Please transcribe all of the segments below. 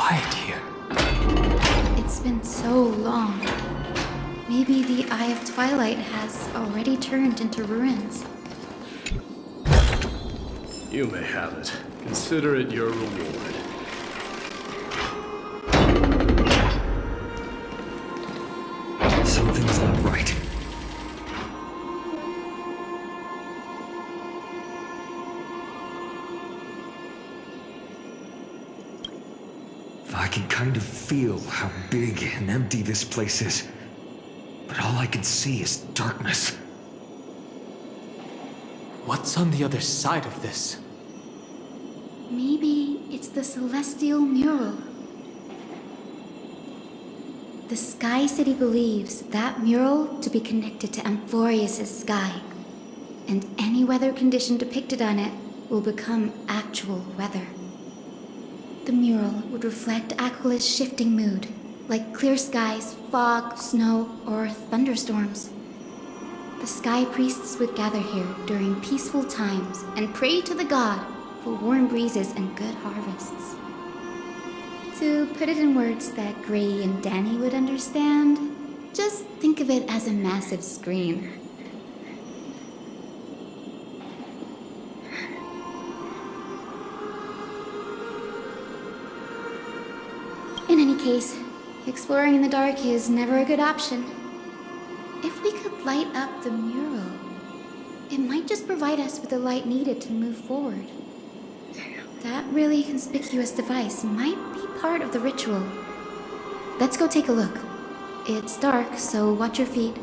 quiet here. It's been so long. Maybe the Eye of Twilight has already turned into ruins. You may have it. Consider it your reward. Something's not right. I can kind of feel how big and empty this place is. But all I can see is darkness. What's on the other side of this? Maybe it's the Celestial Mural. The Sky City believes that mural to be connected to Amphorius' sky, and any weather condition depicted on it will become actual weather. The mural would reflect Aquila's shifting mood, like clear skies, fog, snow, or thunderstorms. The Sky Priests would gather here during peaceful times and pray to the god for warm breezes and good harvests. To put it in words that Gray and Danny would understand, just think of it as a massive screen. In any case, exploring in the dark is never a good option. If we could light up the mural, it might just provide us with the light needed to move forward. That really conspicuous device might be part of the ritual. Let's go take a look. It's dark, so watch your feet.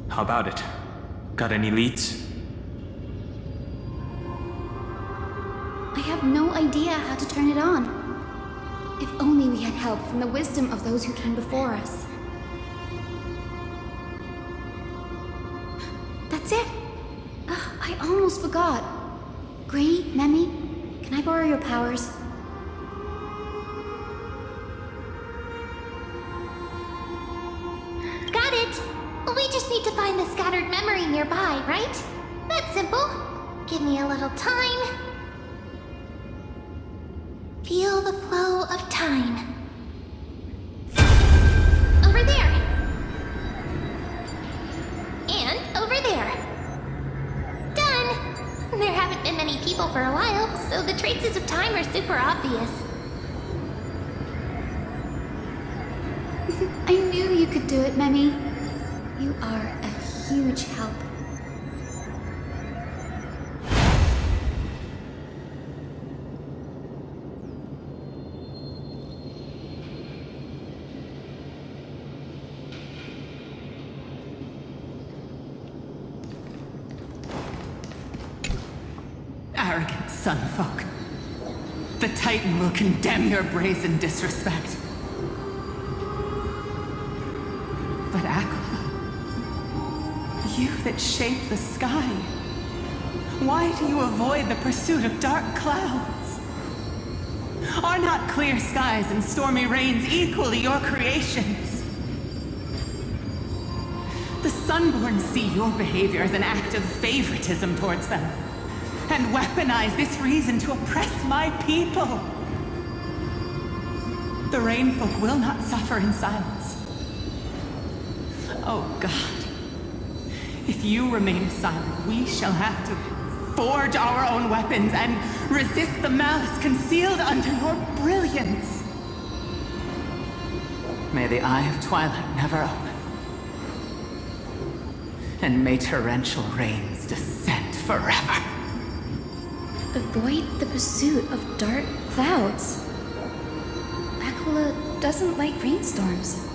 How about it? Got any leads? I have no idea how to turn it on. If only we had help from the wisdom of those who came before us. That's it! I almost forgot. Gray, Memi, can I borrow your powers? Got it! We just need to find the scattered memory nearby, right? That's simple. Give me a little time. Feel the flow of time. Over there. And over there. Done! There haven't been many people for a while, so the traces of time are super obvious. I knew you could do it, Memi. You are a huge help. Arrogant sunfolk. The Titan will condemn your brazen disrespect. But Aquila, you that shape the sky, why do you avoid the pursuit of dark clouds? Are not clear skies and stormy rains equally your creations? The Sunborn see your behavior as an act of favoritism towards them, and weaponize this reason to oppress my people. The Rainfolk will not suffer in silence. Oh God, if you remain silent, we shall have to forge our own weapons and resist the malice concealed under your brilliance. May the Eye of Twilight never open. And may torrential rains descend forever. Avoid the pursuit of dark clouds. Aquila doesn't like rainstorms.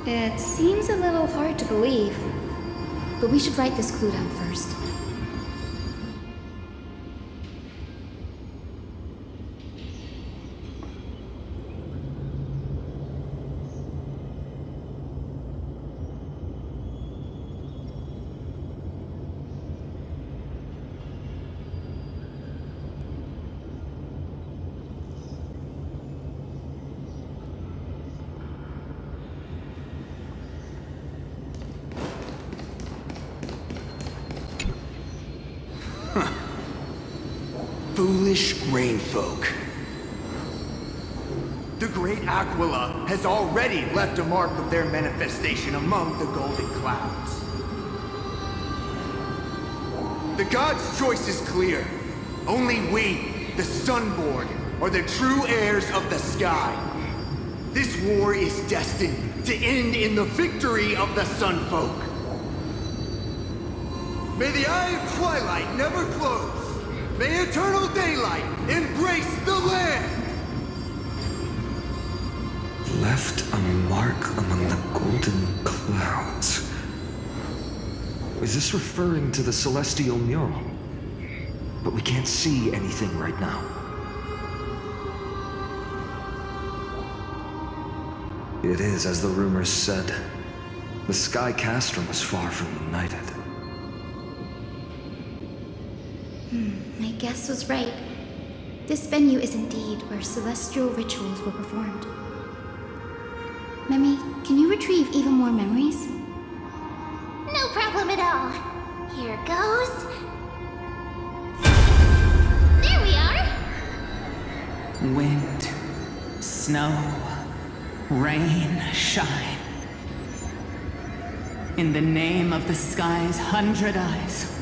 It seems a little hard to believe, but we should write this clue down first. Foolish Rainfolk. The great Aquila has already left a mark of their manifestation among the Golden Clouds. The gods' choice is clear. Only we, the Sunborn, are the true heirs of the sky. This war is destined to end in the victory of the Sunfolk. May the Eye of Twilight never close. May eternal daylight embrace the land! Left a mark among the golden clouds. Is this referring to the celestial mural? But we can't see anything right now. It is as the rumors said. The Sky Castrum was far from united. My guess was right. This venue is indeed where celestial rituals were performed. Memi, can you retrieve even more memories? No problem at all. Here goes. There we are! Wind, snow, rain, shine. In the name of the sky's 100 eyes,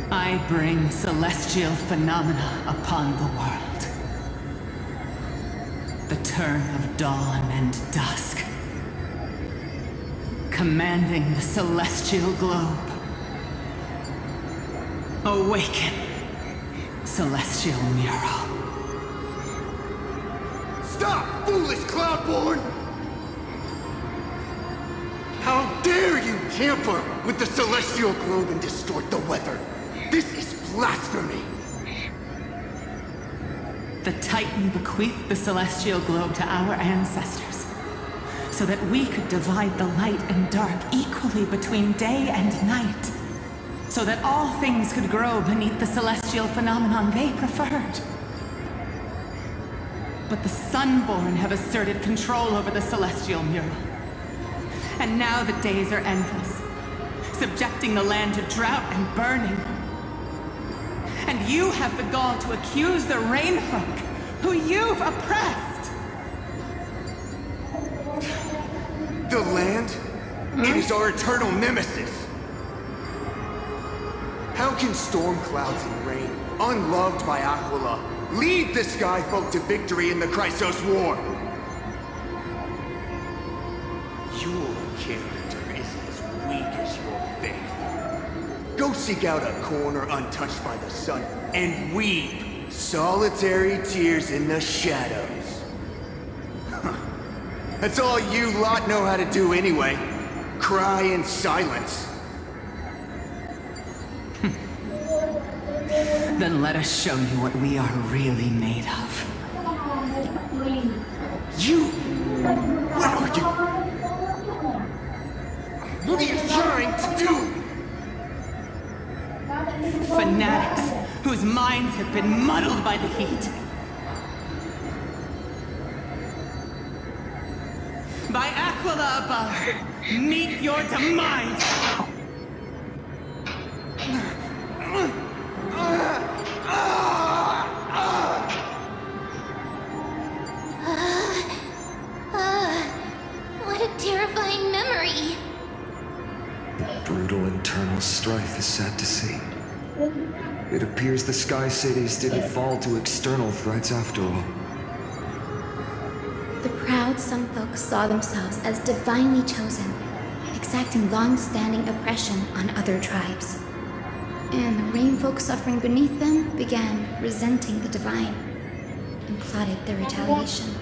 I bring celestial phenomena upon the world. The turn of dawn and dusk, commanding the celestial globe. Awaken, celestial mural. Stop, foolish Cloudborn! How dare you tamper with the celestial globe and distort the weather? This is blasphemy! The Titan bequeathed the celestial globe to our ancestors, so that we could divide the light and dark equally between day and night, so that all things could grow beneath the celestial phenomenon they preferred. But the Sunborn have asserted control over the celestial mural. And now the days are endless, subjecting the land to drought and burning. And you have the gall to accuse the Rainfolk, who you've oppressed! The land? It is our eternal nemesis! How can storm clouds and rain, unloved by Aquila, lead the Skyfolk to victory in the Chrysos War? Your character is as weak as your faith. Go seek out a corner untouched by the sun and weep solitary tears in the shadows. That's all you lot know how to do anyway. Cry in silence. Then let us show you what we are really made of. You! What are you? What are you trying to do? Fanatics whose minds have been muddled by the heat. by Aquila above, meet your demise! What a terrifying memory. Brutal internal strife is sad to see. It appears the Sky Cities didn't fall to external threats after all. The proud Sun Folk saw themselves as divinely chosen, exacting long-standing oppression on other tribes. And the Rain Folk suffering beneath them began resenting the divine and plotted their retaliation.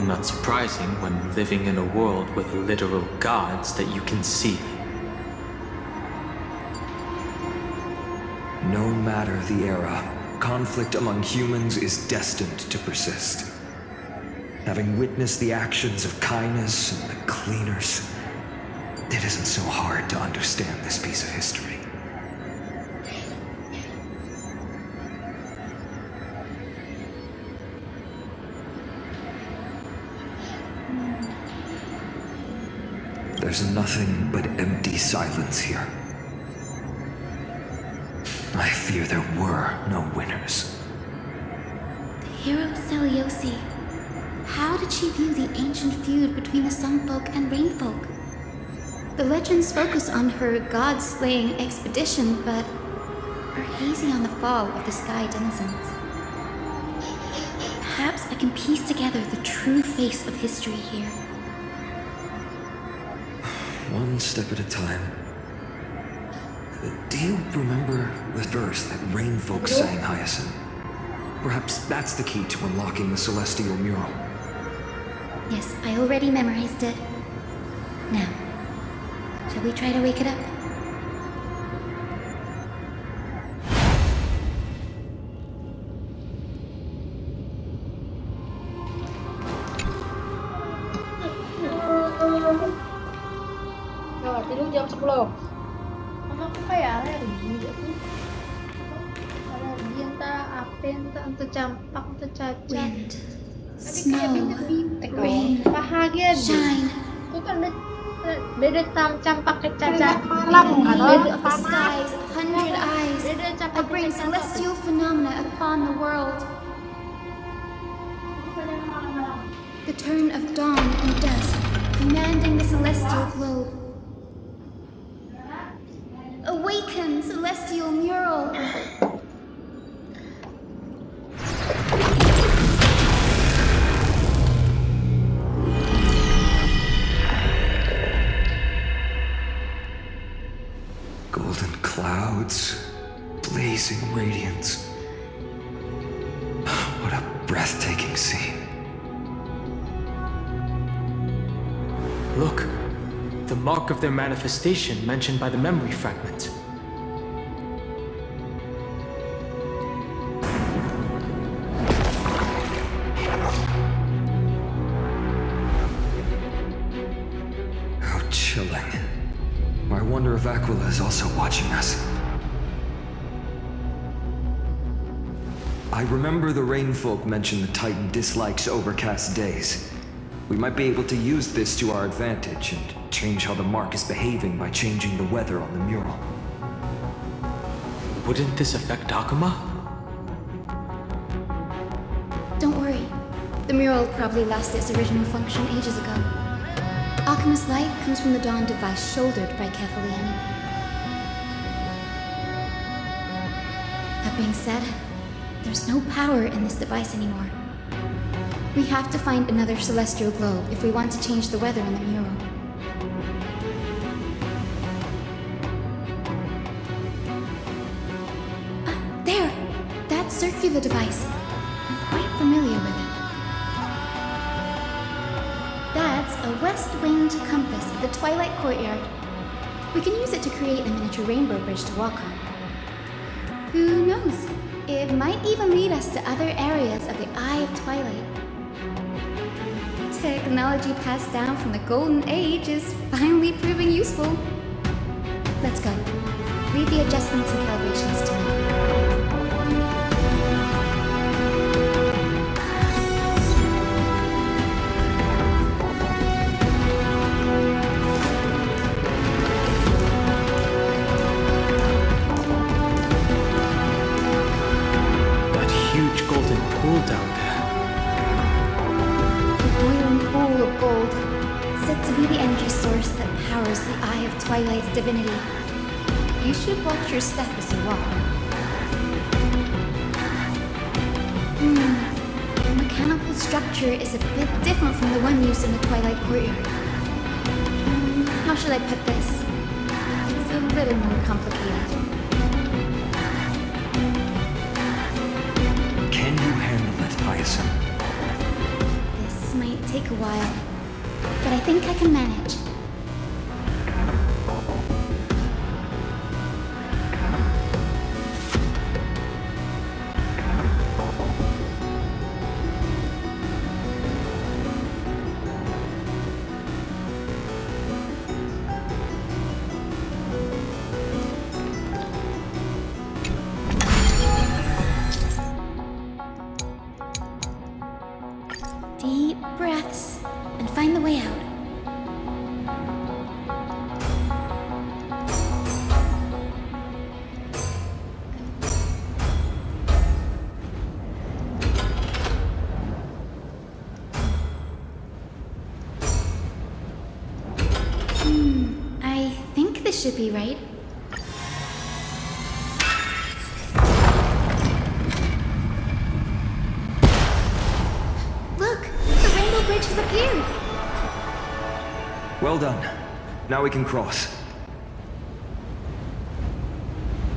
Not surprising when living in a world with literal gods that you can see. No matter the era, conflict among humans is destined to persist. Having witnessed the actions of kindness and the cleaners, it isn't so hard to understand this piece of history. There's nothing but empty silence here. I fear there were no winners. The hero Celiosi. How did she view the ancient feud between the Sun Folk and Rain Folk? The legends focus on her god-slaying expedition, but are hazy on the fall of the Sky denizens. Perhaps I can piece together the true face of history here. One step at a time. Do you remember the verse that Rain Folk sang, Hyacinth? Perhaps that's the key to unlocking the Celestial Mural. Yes, I already memorized it. Now, shall we try to wake it up? Rồi, tidur jam 10. Mama aku kayak alergi gitu. Alergi entah apa entah campak entah cacat. Wind, Tadi kayak snow, bintik rain, bahagia deh. shine, Itu kan beda campak ke cacat. Lord of the skies, 100 eyes, Beda I campak ke bring cacat. celestial phenomena upon the world. The turn of dawn and dusk, commanding the celestial globe. Awaken, celestial mural! Golden clouds, blazing radiance. What a breathtaking scene. Look, the mark of their manifestation mentioned by the memory fragment. How chilling. I wonder if Aquila is also watching us. I remember the Rain Folk mentioned the Titan dislikes overcast days. We might be able to use this to our advantage and change how the mark is behaving by changing the weather on the mural. Wouldn't this affect Akuma? Don't worry. The mural probably lost its original function ages ago. Akuma's light comes from the dawn device shouldered by Kefaliani. That being said, there's no power in this device anymore. We have to find another celestial globe if we want to change the weather on the mural. There! That circular device. I'm quite familiar with it. That's a west-winged compass at the Twilight Courtyard. We can use it to create a miniature rainbow bridge to walk on. Who knows? It might even lead us to other areas of the Eye of Twilight. Technology passed down from the Golden Age is finally proving useful. Let's go. Leave the adjustments and calibrations to me. That huge golden pool down there. The boiling pool of gold, said to be the energy source that powers the Eye of Twilight's divinity. You should watch your step as you walk. The mechanical structure is a bit different from the one used in the Twilight Courtyard. How should I put this? It's a little more complicated. Can you handle it, Hyacinth? This might take a while, but I think I can manage. Deep breaths and find the way out. I think this should be right. Look, the rainbow bridge has appeared. Well done. Now we can cross.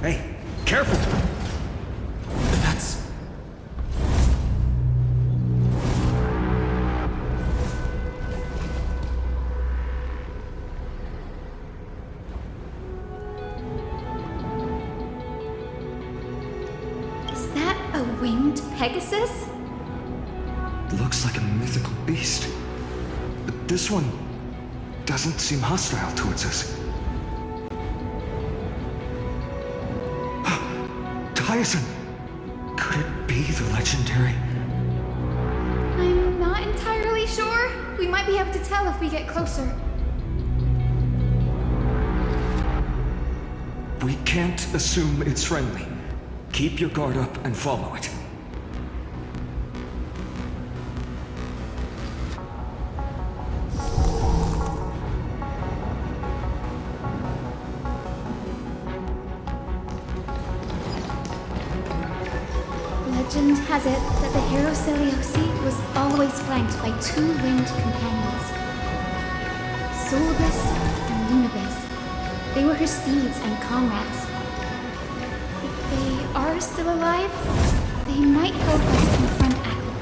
Hey, careful! That's... Is that a winged Pegasus? Looks like a mythical beast. But this one doesn't seem hostile towards us. Tyson! Could it be the legendary? I'm not entirely sure. We might be able to tell if we get closer. We can't assume it's friendly. Keep your guard up and follow it. Legend has it that the hero Celiosi was always flanked by two winged companions, Solbus and Lunabis. They were her steeds and comrades. If they are still alive, they might help us confront Akko.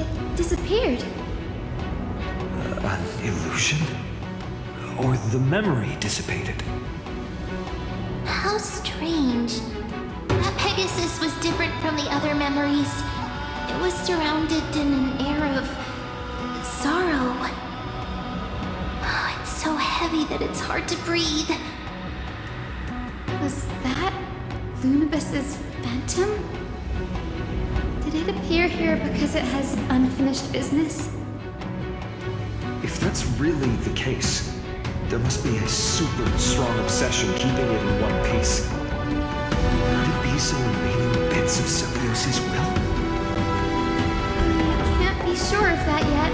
It disappeared. An illusion? Or the memory dissipated? How strange. That Pegasus was different from the other memories. It was surrounded in an air of sorrow. Oh, it's so heavy that it's hard to breathe. Was that Lunabis's phantom? Did it appear here because it has unfinished business? If that's really the case, there must be a super strong obsession keeping it in one piece. Could it be some remaining bits of Celiosi's will? We can't be sure of that yet.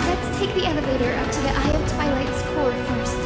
Let's take the elevator up to the Eye of Twilight's core first.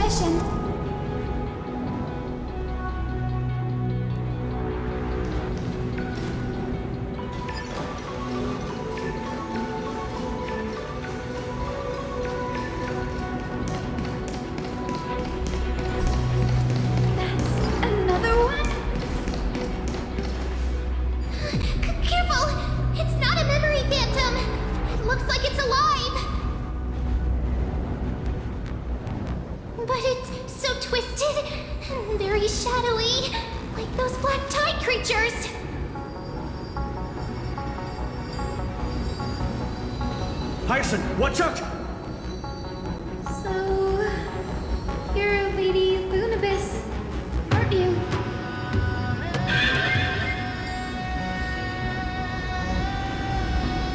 possession. That's another one? Careful! It's not a memory phantom! It looks like it's alive! But it's so twisted and very shadowy, like those black tide creatures! Hyacinth, watch out! So, you're Lady Lunabis, aren't you?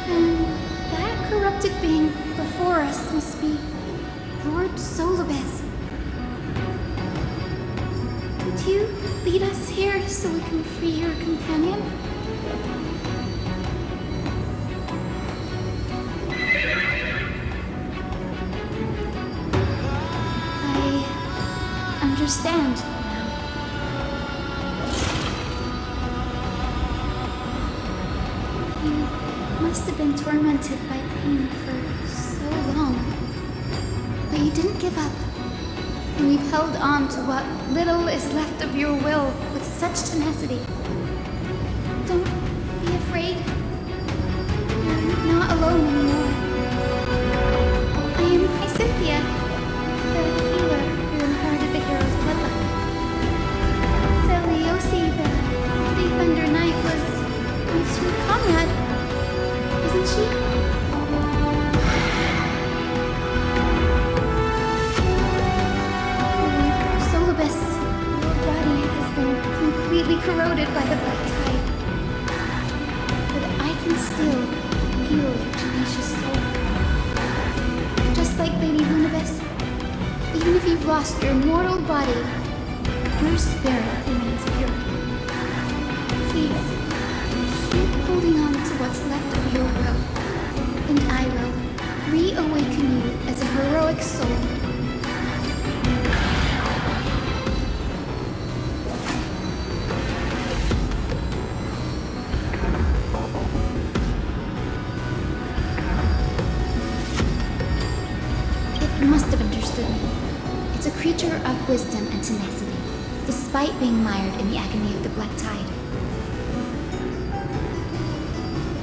And that corrupted being before us must be Lord Solibus. Would you lead us here so we can free your companion? I understand now. You must have been tormented by pain for so long. But you didn't give up. And you've held on to what little is left of your will with such tenacity. Don't be afraid. You're not alone anymore. I am Hyacinthia, the healer who inherited the hero's bloodline. Celiosi, the Thunder Knight, was once your comrade, wasn't she? Solibus, your body has been completely corroded by the black tide. But I can still heal your tenacious soul. Just like Lady Lunabis, even if you've lost your mortal body, your spirit remains pure. Please, keep holding on to what's left of your will, and I will reawaken you as a heroic soul. It must have understood me. It's a creature of wisdom and tenacity, despite being mired in the agony of the black tide.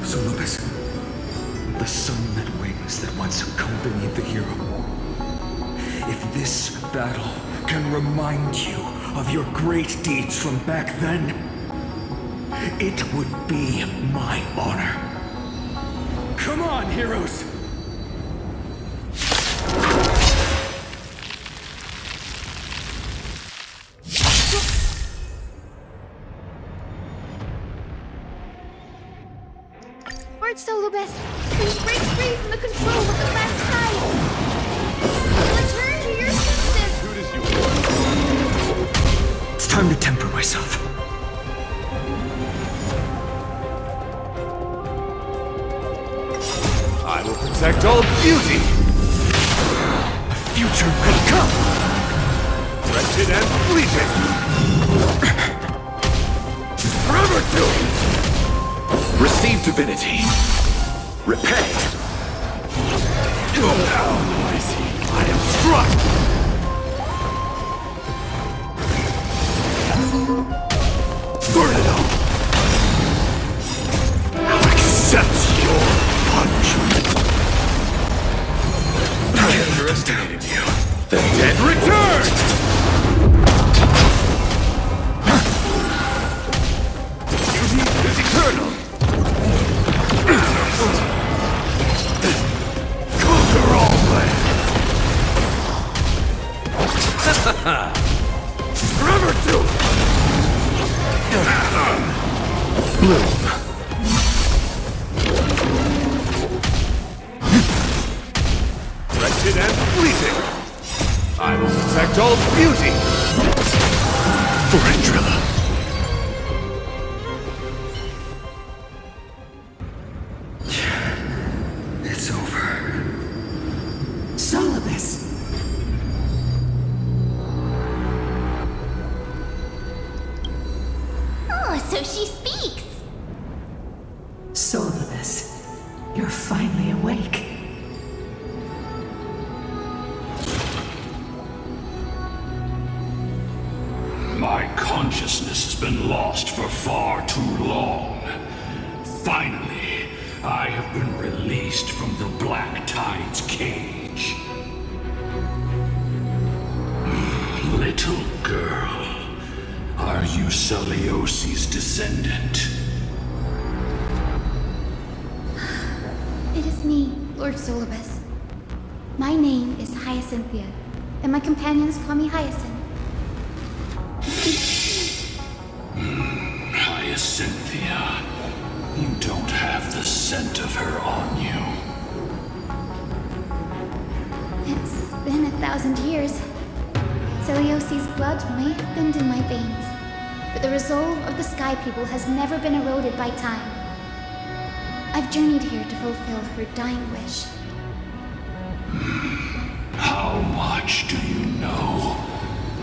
Solibus, the sun that wings that once accompanied the hero. If this battle can remind you of your great deeds from back then, it would be my honor. Come on, heroes! Lord Solibus, please break free from the control of the black tide! Return to your senses! It's time to temper myself. I will protect all beauty! A future could come! Wretched and fleeting! Forever doomed! Receive divinity. Repay. Oh, I see. I am struck! Burn it all! Now accept your punishment! I underestimated you. The dead return! Beauty is eternal! Conquer all lands! Forever doomed! Bloom. Wretched and fleeting! I will protect all beauty! Forandrilla. It's over. Solibus. My consciousness has been lost for far too long. Finally, I have been released from the Black Tide's cage. Little girl, are you Celiosi's descendant? It is me, Lord Solibus. My name is Hyacinthia, and my companions call me Hyacinth. Hyacinthia, you don't have the scent of her on you. It's been 1,000 years. Celiosi's blood may have thinned in my veins, but the resolve of the Sky People has never been eroded by time. I've journeyed here to fulfill her dying wish. How much do you know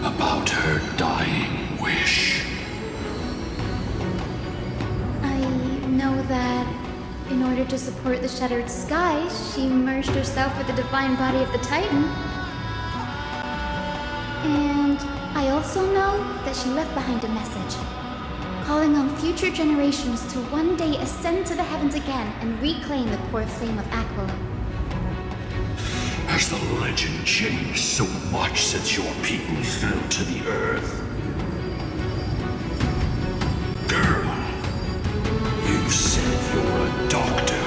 about her dying wish? I know that in order to support the shattered sky, she merged herself with the divine body of the Titan. And I also know that she left behind a message, calling on future generations to one day ascend to the heavens again and reclaim the core flame of Aquila. Has the legend changed so much since your people fell to the earth? Girl, you said you're a doctor.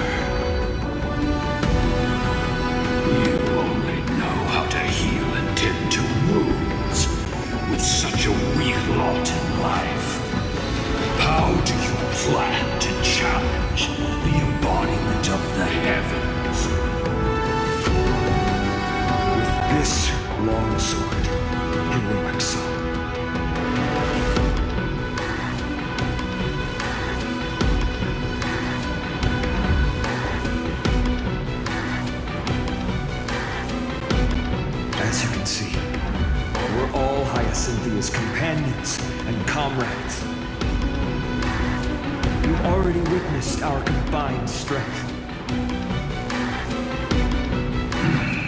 You only know how to heal and tend to wounds. With such a weak lot in life, how do you plan to challenge the embodiment of the heavens? This long sword, heroic soul. As you can see, we're all Hyacinthia's companions and comrades. You've already witnessed our combined strength.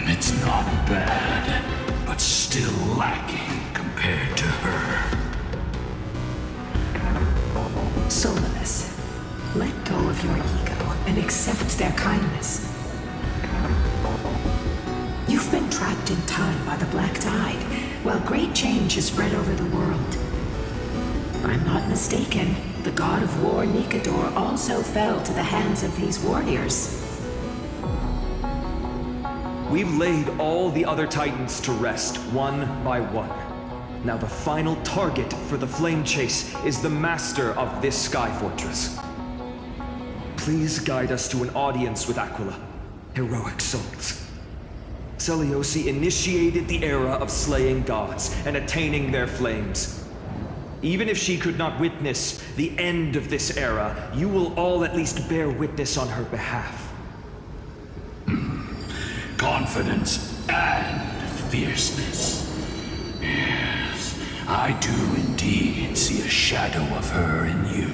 It's not bad, but still lacking compared to her. Solibus, let go of your ego and accept their kindness. You've been trapped in time by the Black Tide, while great change has spread over the world. If I'm not mistaken, the god of war Nikador also fell to the hands of these warriors. We've laid all the other Titans to rest, one by one. Now the final target for the flame chase is the master of this sky fortress. Please guide us to an audience with Aquila, heroic souls. Celiosi initiated the era of slaying gods and attaining their flames. Even if she could not witness the end of this era, you will all at least bear witness on her behalf. Confidence and fierceness. Yes, I do indeed see a shadow of her in you.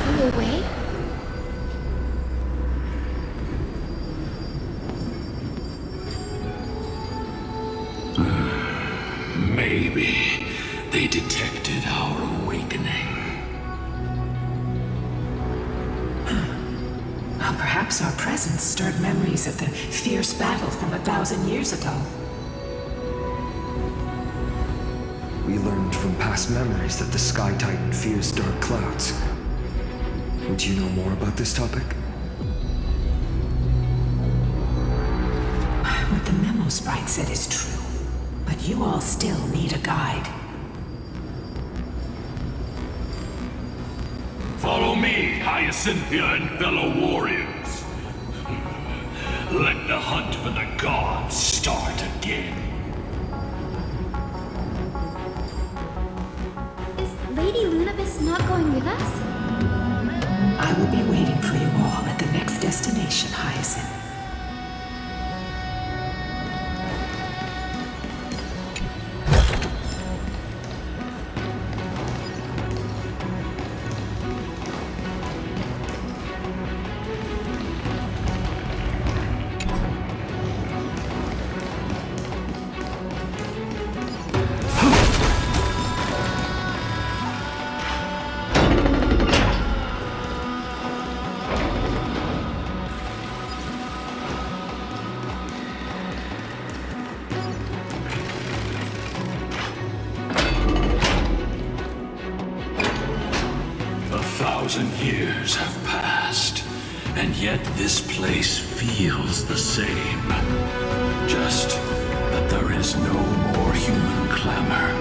Flew away? Maybe they detected our awakening. Well, perhaps our presence stirred memories of the fierce battle from 1,000 years ago. We learned from past memories that the Sky Titan fears dark clouds. Would you know more about this topic? What the memo sprite said is true, but you all still need a guide. Follow me, Hyacinthia and fellow warriors. Let the hunt for the gods start again. Is Lady Lunabis not going with us? I will be waiting for you all at the next destination, Hyacinth. 1,000 years have passed, and yet this place feels the same. Just that there is no more human clamor.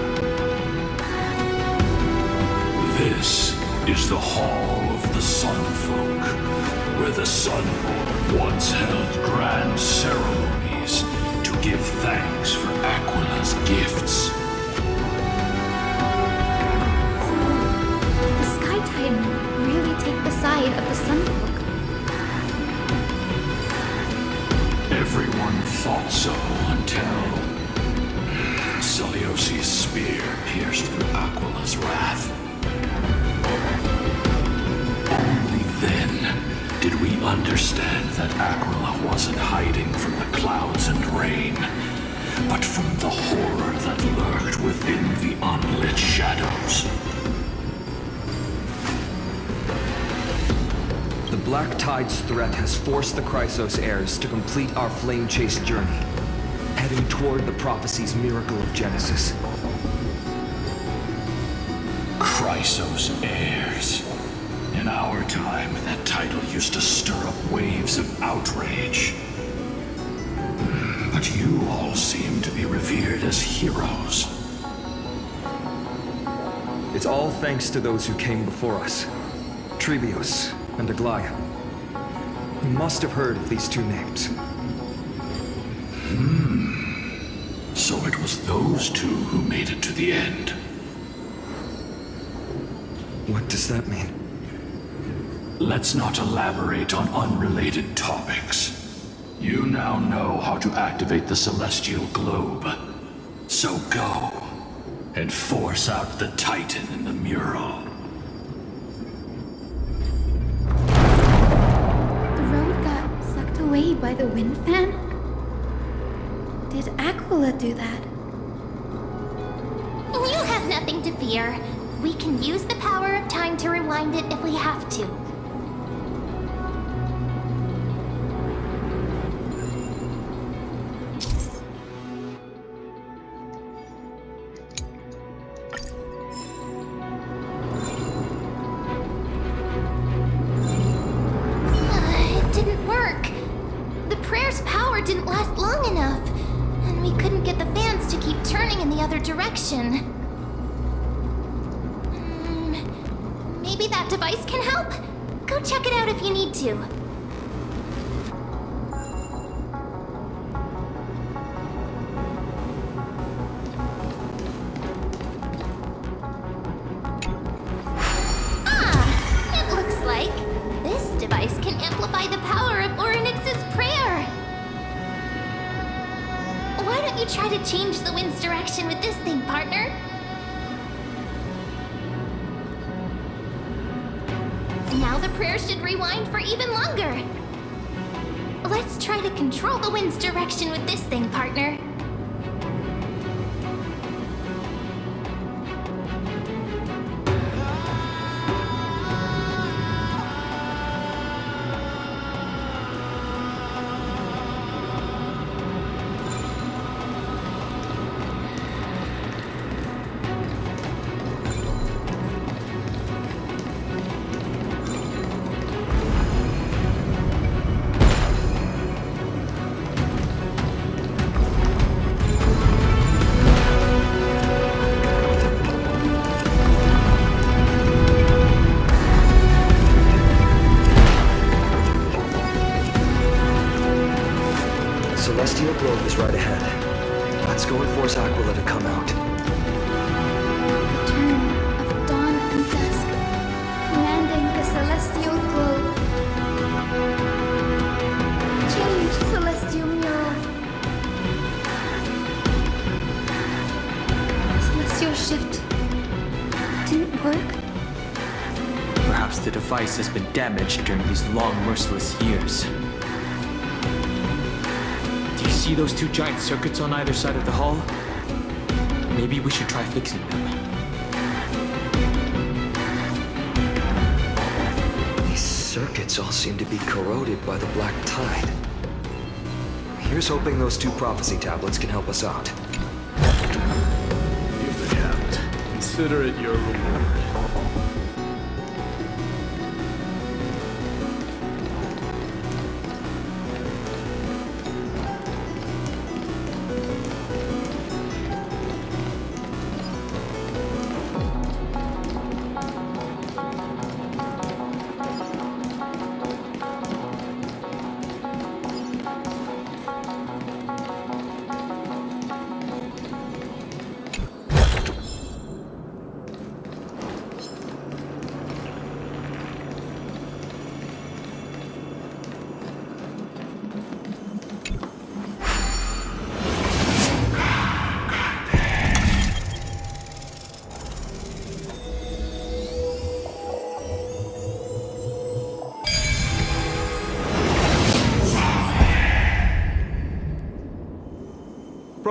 This is the Hall of the Sunfolk, where the Sunborn once held grand ceremonies to give thanks for Aquila's gifts. The Sky Titan really take the side of the Sunfolk? Everyone thought so until Celiosi's spear pierced through Aquila's wrath. Only then did we understand that Aquila wasn't hiding from the clouds and rain, but from the horror that lurked within the unlit shadows. The Black Tide's threat has forced the Chrysos heirs to complete our flame chase journey, heading toward the prophecy's miracle of Genesis. Chrysos heirs. In our time, that title used to stir up waves of outrage. But you all seem to be revered as heroes. It's all thanks to those who came before us. Trebios and Aglaya. You must have heard of these two names. So it was those two who made it to the end. What does that mean? Let's not elaborate on unrelated topics. You now know how to activate the celestial globe. So go and force out the Titan in the mural. The road got sucked away by the wind fan? Did Aquila do that? You have nothing to fear. We can use the power of time to rewind it if we have to. It didn't work. The prayer's power didn't last long enough, and we couldn't get the fans to keep turning in the other direction. Maybe that device can help? Go check it out if you need to. It looks like this device can amplify the power of Orynyx's prayer. Why don't you try to change the wind's direction with this thing, partner? Now the prayer should rewind for even longer. Let's try to control the wind's direction with this thing, partner. Celestial globe is right ahead. Let's go and force Aquila to come out. The turn of dawn and dusk, commanding the celestial globe. Change celestial mural. Celestial shift didn't work. Perhaps the device has been damaged during these long, merciless years. Do you see those two giant circuits on either side of the hall? Maybe we should try fixing them. These circuits all seem to be corroded by the Black Tide. Here's hoping those two prophecy tablets can help us out. If they haven't, consider it your reward.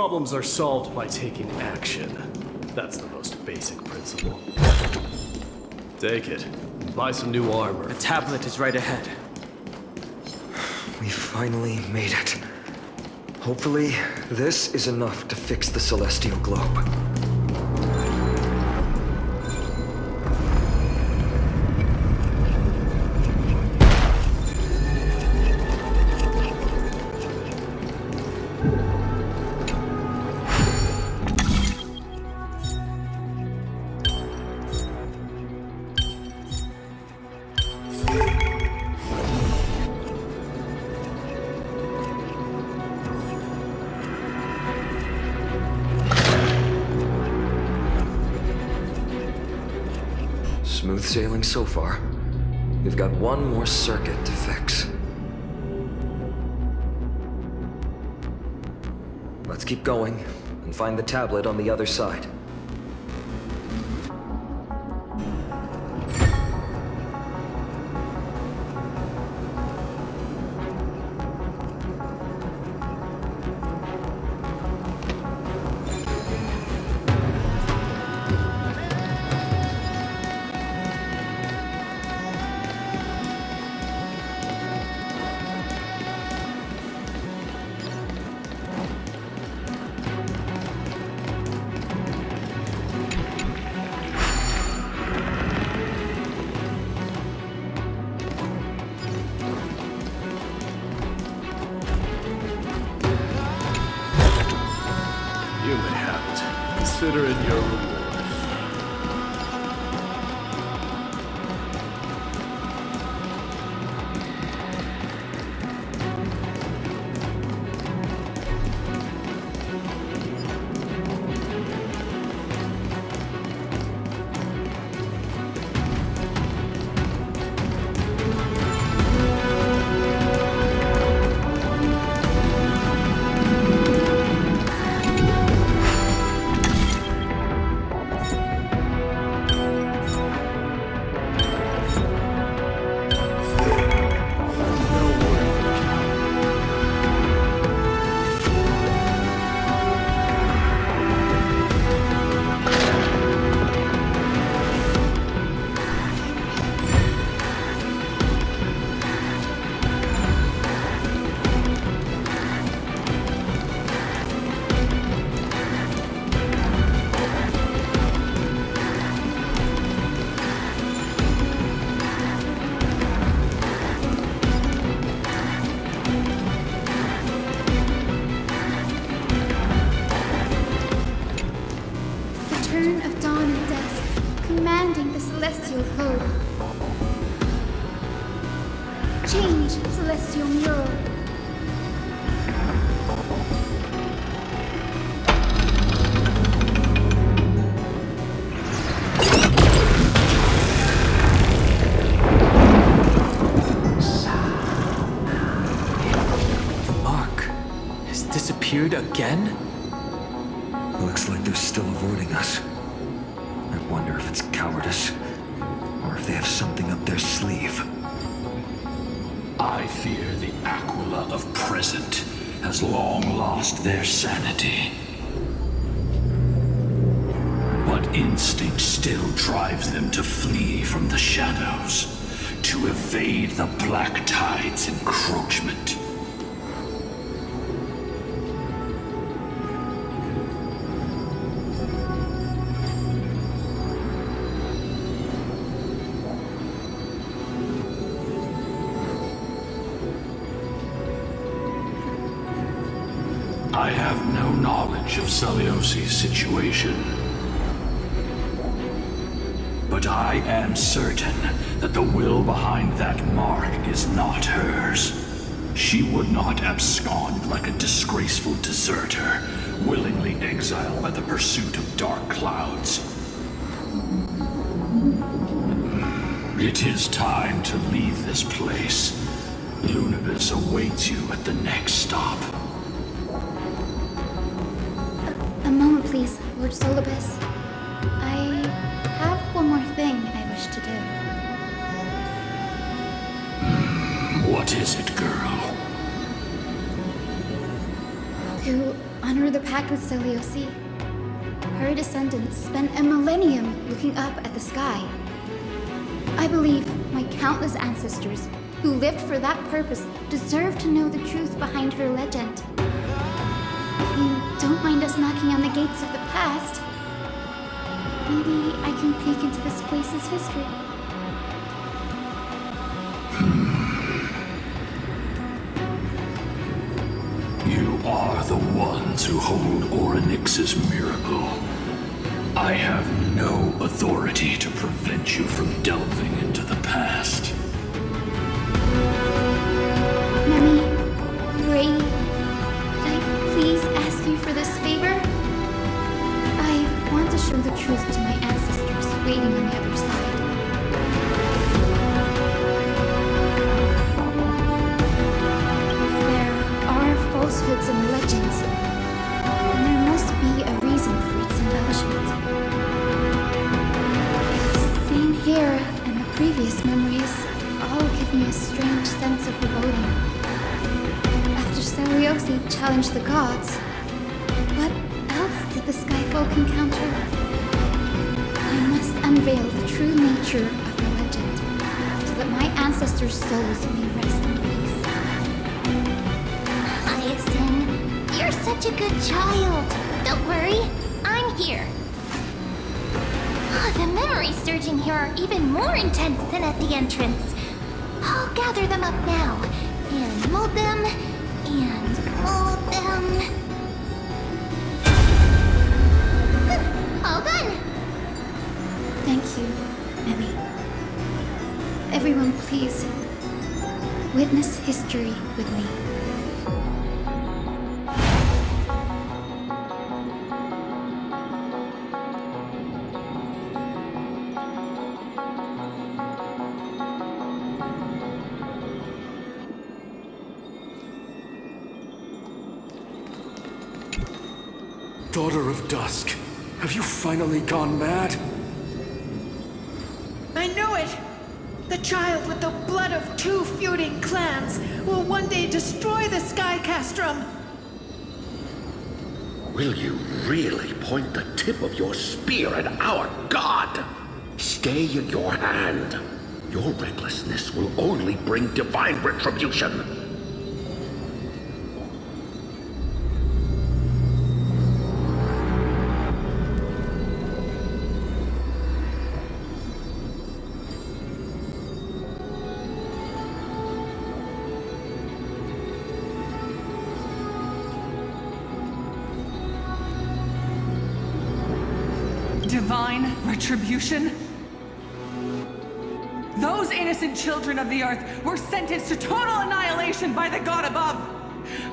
problems are solved by taking action. That's the most basic principle. Take it. Buy some new armor. The tablet is right ahead. We finally made it. Hopefully, this is enough to fix the celestial globe. Smooth sailing so far. We've got one more circuit to fix. Let's keep going and find the tablet on the other side. You may have it. Consider it your reward. Return of dawn and dusk, commanding the celestial globe. Change, celestial mural. The mark has disappeared again? Looks like they're still avoiding us. I wonder if it's cowardice, or if they have something up their sleeve. I fear the Aquila of present has long lost their sanity. But instinct still drives them to flee from the shadows, to evade the Black Tide's encroachment. I have no knowledge of Celiosi's situation. But I am certain that the will behind that mark is not hers. She would not abscond like a disgraceful deserter, willingly exiled by the pursuit of dark clouds. It is time to leave this place. Lunavis awaits you at the next stop. A moment, please, Lord Solibus. I have one more thing I wish to do. What is it, girl? To honor the pact with Seleucia. Her descendants spent a millennium looking up at the sky. I believe my countless ancestors who lived for that purpose deserve to know the truth behind her legend. If you don't mind us knocking on the gates of the past, maybe I can peek into this place's history. You are the ones who hold Orynyx's miracle. I have no authority to prevent you from delving into the past. Memi, Ray, could I please ask you for this favor? I want to show the truth to my ancestors waiting on the other side. Falsehoods and legends, and there must be a reason for its embellishment. Seeing here and the previous memories all give me a strange sense of foreboding. After Seleucia challenged the gods, what else did the Skyfolk encounter? I must unveil the true nature of the legend, so that my ancestors' souls may rest in peace. You're such a good child. Don't worry, I'm here. The memories surging here are even more intense than at the entrance. I'll gather them up now, and mold them, and mold them. All done! Thank you, Memi. Everyone, please, witness history with me. Daughter of Dusk, have you finally gone mad? I knew it! The child with the blood of 2 feuding clans will one day destroy the Sky Castrum! Will you really point the tip of your spear at our god? Stay in your hand. Your recklessness will only bring divine retribution. Divine retribution? Those innocent children of the earth were sentenced to total annihilation by the god above,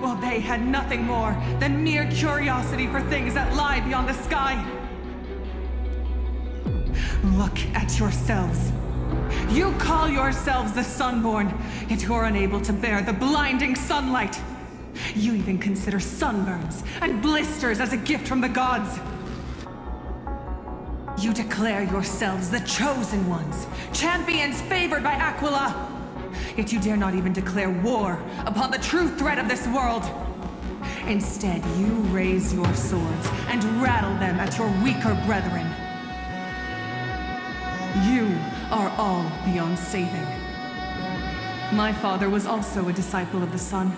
while they had nothing more than mere curiosity for things that lie beyond the sky. Look at yourselves. You call yourselves the Sunborn, yet you're unable to bear the blinding sunlight. You even consider sunburns and blisters as a gift from the gods. You declare yourselves the chosen ones, champions favored by Aquila. Yet you dare not even declare war upon the true threat of this world. Instead, you raise your swords and rattle them at your weaker brethren. You are all beyond saving. My father was also a disciple of the sun,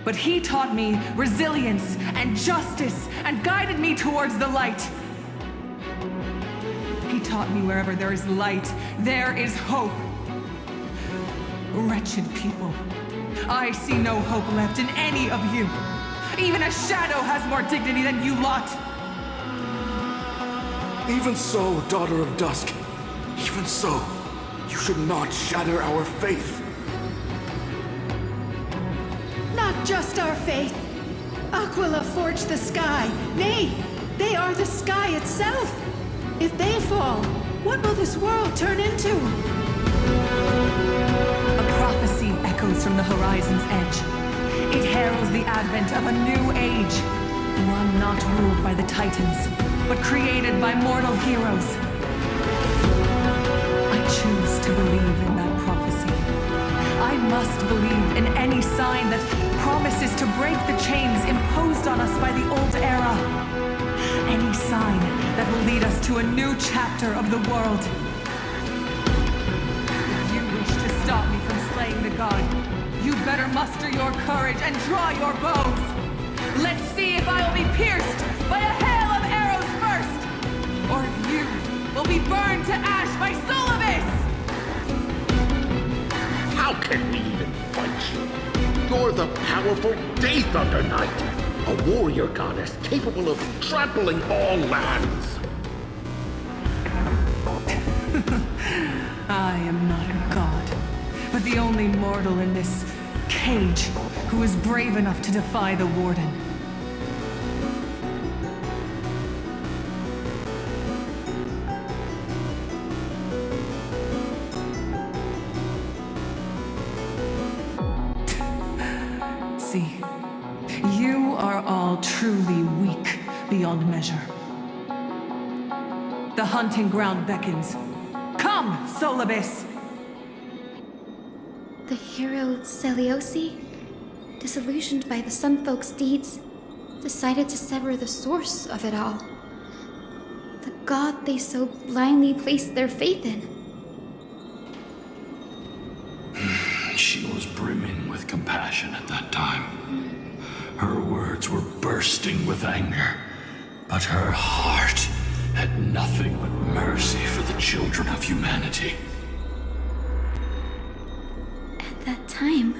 but he taught me resilience and justice and guided me towards the light. He taught me wherever there is light, there is hope. Wretched people, I see no hope left in any of you. Even a shadow has more dignity than you lot. Even so, Daughter of Dusk, even so, you should not shatter our faith. Not just our faith. Aquila forged the sky. Nay, they are the sky itself. If they fall, what will this world turn into? A prophecy echoes from the horizon's edge. It heralds the advent of a new age. One not ruled by the Titans, but created by mortal heroes. I choose to believe in that prophecy. I must believe in any sign that promises to break the chains imposed on us by the old era. Any sign that will lead us to a new chapter of the world. If you wish to stop me from slaying the god, you better muster your courage and draw your bows. Let's see if I will be pierced by a hail of arrows first, or if you will be burned to ash by Solibus! How can we even fight you? You're the powerful Day Thunder Knight, a warrior goddess capable of trampling all lands. I am not a god, but the only mortal in this cage who is brave enough to defy the Warden. See, you are all truly weak beyond measure. The hunting ground beckons. Come, Solibus! The hero Celiosi, disillusioned by the Sunfolk's deeds, decided to sever the source of it all. The god they so blindly placed their faith in. She was brimming with compassion at that time. Her words were bursting with anger, but her heart had nothing but mercy for the children of humanity. At that time,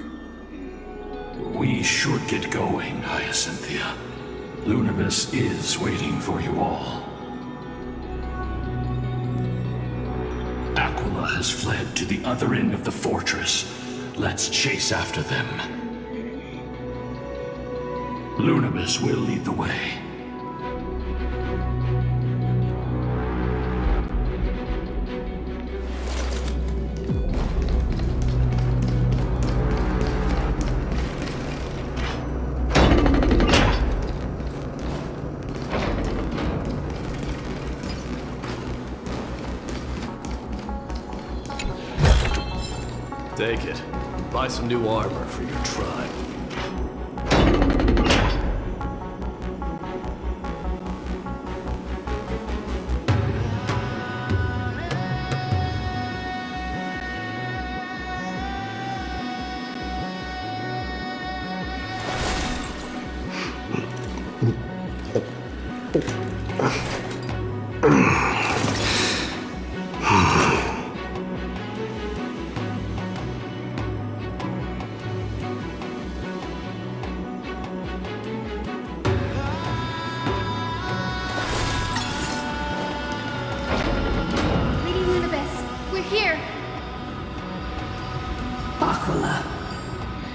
We should get going, Hyacinthia. Lunibus is waiting for you all. Aquila has fled to the other end of the fortress. Let's chase after them. Lunibus will lead the way. Take it. Buy some new armor for your tribe. Lady Lunibus, we're here! Aquila,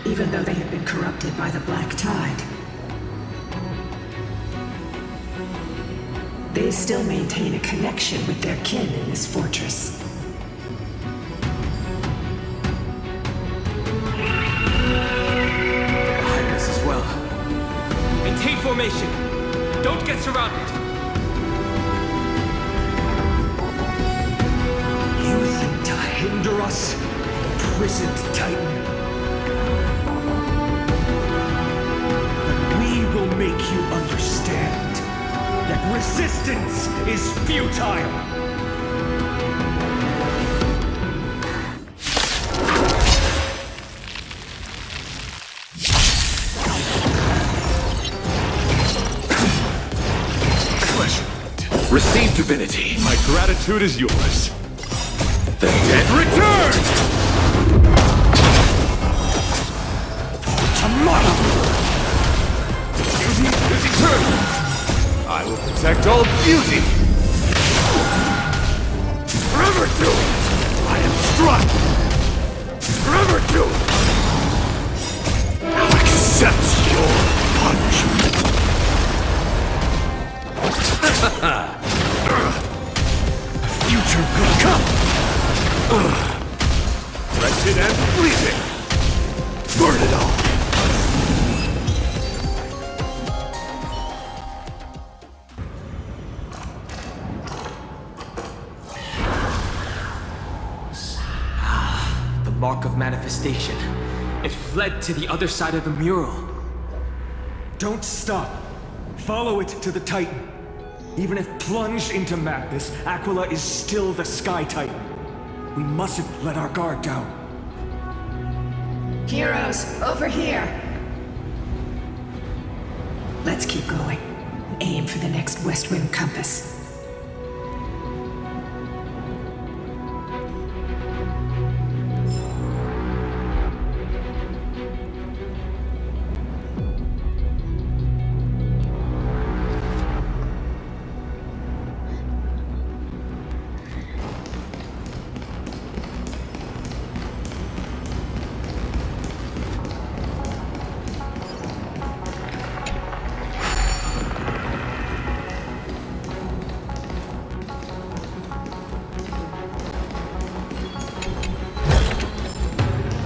even though they have been corrupted by the Black Tide, they still maintain a connection with their kin in this fortress. Highness as well. Maintain formation. Don't get surrounded. You think to hinder us, imprisoned Titan? But we will make you understand that resistance is futile! Receive divinity. My gratitude is yours. The dead return! Tomorrow! Beauty is eternal. I will protect all beauty. Forever do it! I am struck! Forever do it! I'll accept your punishment. Future will come! Wretched and fleeting. Burn it all! The mark of manifestation. It fled to the other side of the mural. Don't stop. Follow it to the Titan. Even if plunged into madness, Aquila is still the Sky Titan. We mustn't let our guard down. Heroes, over here! Let's keep going. Aim for the next west rim compass.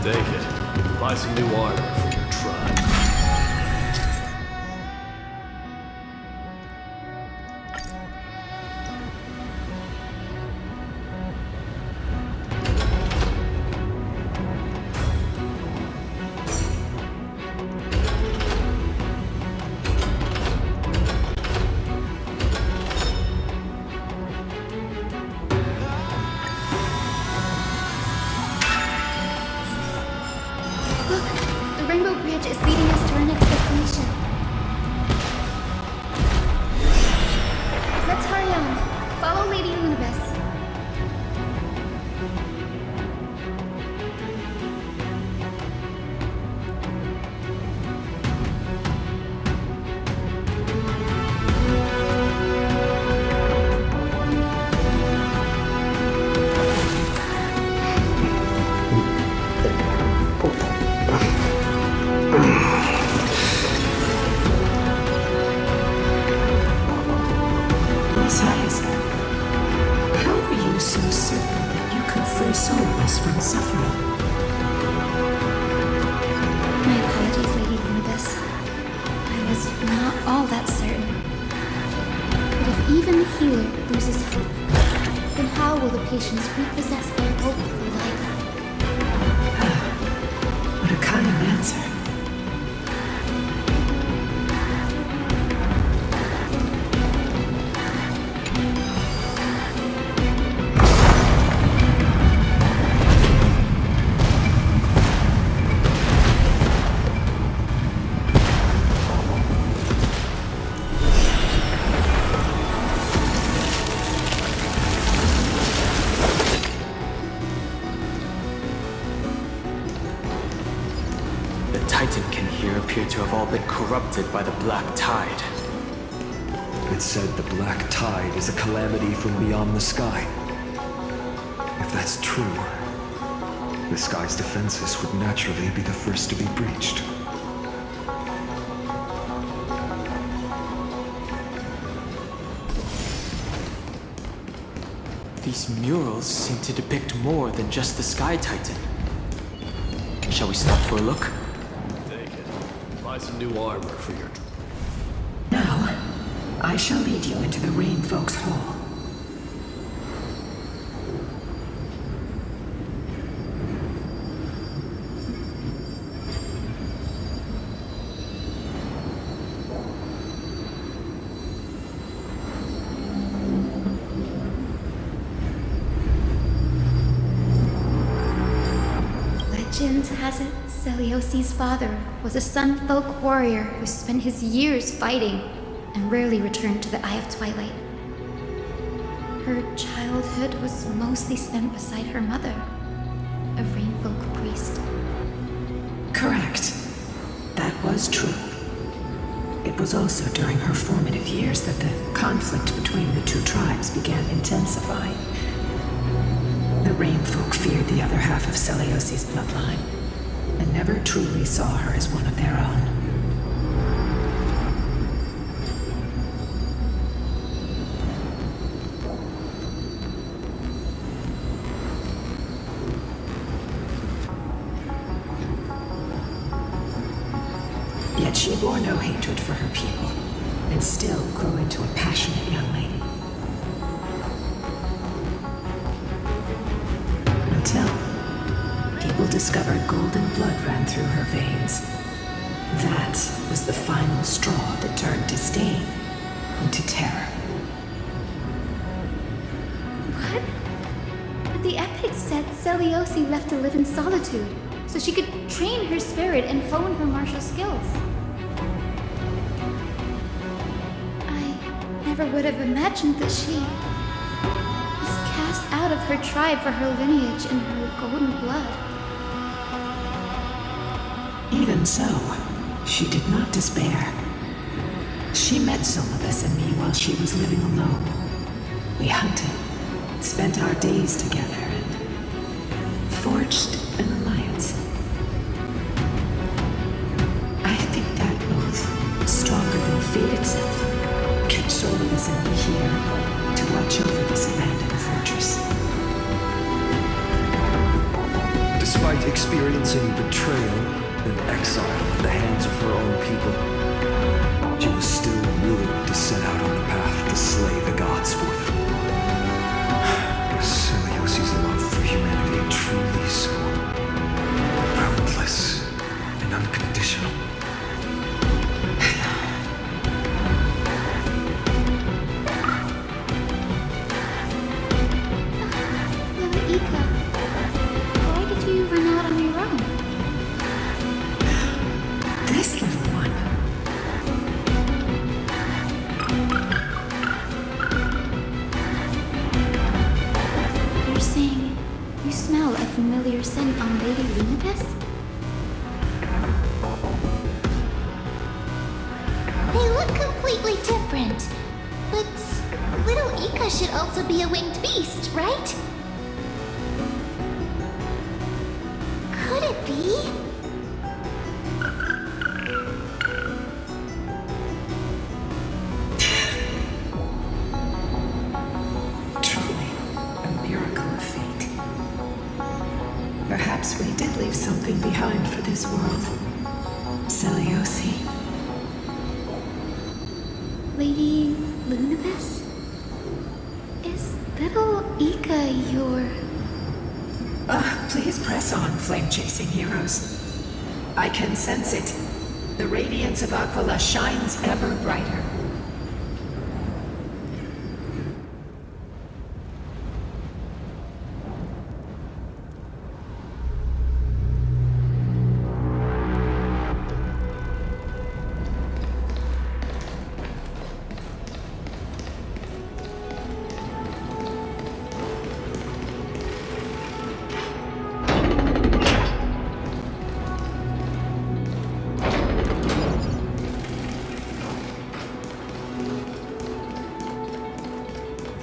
Take it. Buy some new armor for your tribe. Look, the Rainbow Bridge is leading us to our next destination. Let's hurry on. Follow Lady Lunibus. Besides, how are you so certain that you could free souls from suffering? My apologies, Lady Lunibus. I was not all that certain. But if even the healer loses hope, then how will the patients repossess their hope for life? What a kind answer. The Titan kin here appear to have all been corrupted by the Black Tide. It said the Black Tide is a calamity from beyond the sky. If that's true, the sky's defenses would naturally be the first to be breached. These murals seem to depict more than just the Sky Titan. Shall we stop for a look? Take it. Buy some new armor for your tribe. Now, I shall lead you into the Rain Folks Hall. Legend has it Celiosi's father was a Sun Folk warrior who spent his years fighting and rarely returned to the Eye of Twilight. Her childhood was mostly spent beside her mother, a Rainfolk priest. Correct. That was true. It was also during her formative years that the conflict between the two tribes began intensifying. The Rainfolk feared the other half of Celiosi's bloodline, and never truly saw her as one of their own. Yet she bore no hatred for her people, and still grew into a passionate young lady. Until people discovered golden blood ran through her veins. That was the final straw that turned disdain into terror. What? But the epic said Seliosi left to live in solitude, so she could train her spirit and hone her martial skills. I never would have imagined that she was cast out of her tribe for her lineage and her golden blood. Even so, she did not despair. She met Solibus and me while she was living alone. We hunted, spent our days together, and forged an alliance. I think that oath, stronger than fate itself, kept Solibus and me here to watch over this abandoned fortress. Despite experiencing betrayal and exile at the hands of her own people, she was still willing to set out on the path to slay the gods for them. Celiosi's love for humanity truly so boundless and unconditional. Lily Ika, why did you run out on your own? This little one. You're saying you smell a familiar scent on Lady Lunibus? They look completely different. But little Ika should also be a winged beast, right? Could it be? Truly, a miracle of fate. Perhaps we did leave something behind for this world. Seliosi. Lady Lunibus? Is little Ika your... Please press on, flame-chasing heroes. I can sense it. The radiance of Aquila shines ever brighter.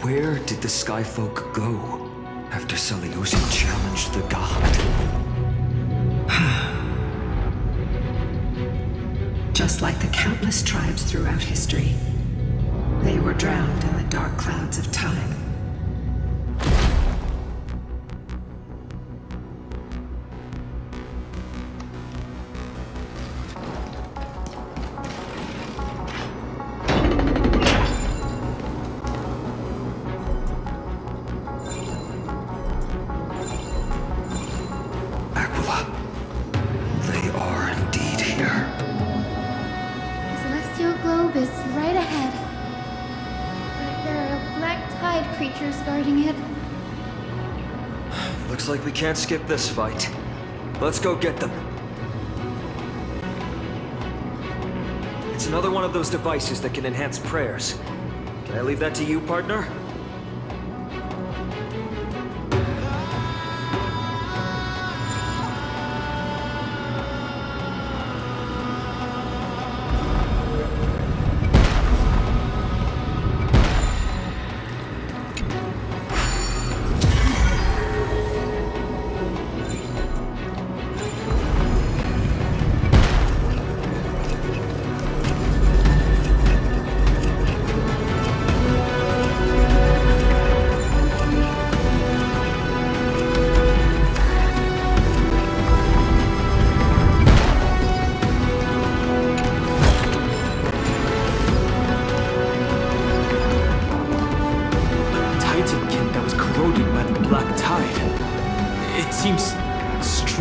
Where did the Skyfolk go after Seliosi challenged the god? Just like the countless tribes throughout history, they were drowned in the dark clouds of time. Aquila. They are indeed here. The celestial globe is right ahead. But there are black tide creatures guarding it. Looks like we can't skip this fight. Let's go get them. It's another one of those devices that can enhance prayers. Can I leave that to you, partner?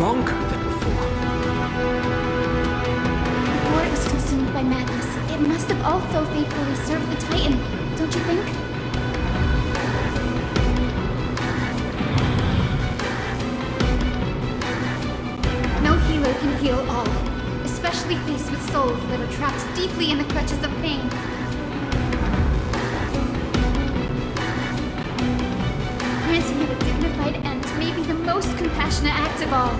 stronger than before. Before it was consumed by madness, it must have also faithfully served the Titan, don't you think? No healer can heal all, especially faced with souls that are trapped deeply in the clutches of pain. Granting it a dignified end may be the most compassionate act of all.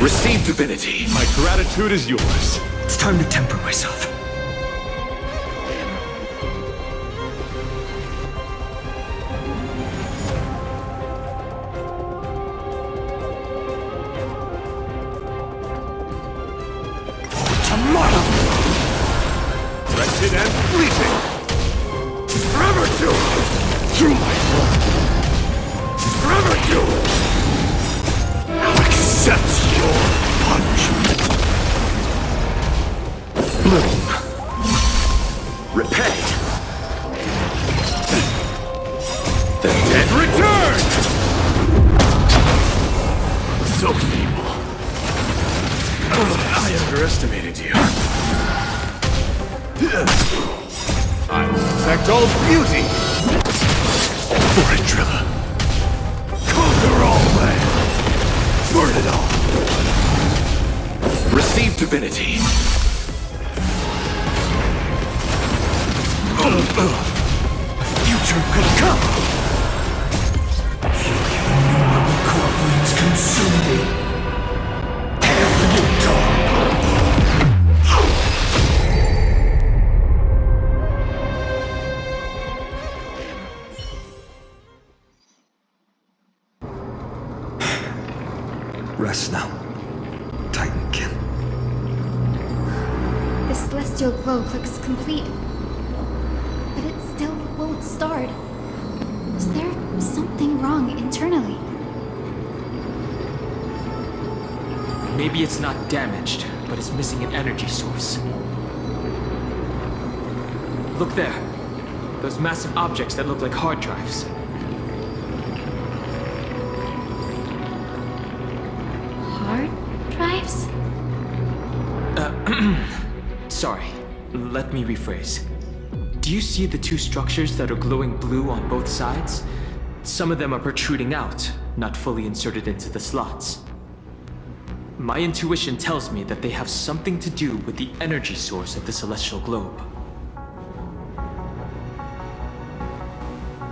Receive divinity. My gratitude is yours. It's time to temper myself. Wretched and fleeting. Forever do! Through my blood! Forever do! Now accept your punishment! Bloom. Repay. The dead return! So feeble. I underestimated you. I will protect all beauty! For it, Drilla. Conquer all land. Burn it all. Receive divinity. A future could come. Core flames consume me. Every dawn. Rest now, Titankin. The celestial globe looks complete, but it still won't start. Is there something wrong internally? Maybe it's not damaged, but it's missing an energy source. Look there. Those massive objects that look like hard drives. Hard drives? Sorry. Let me rephrase. Do you see the two structures that are glowing blue on both sides? Some of them are protruding out, not fully inserted into the slots. My intuition tells me that they have something to do with the energy source of the celestial globe.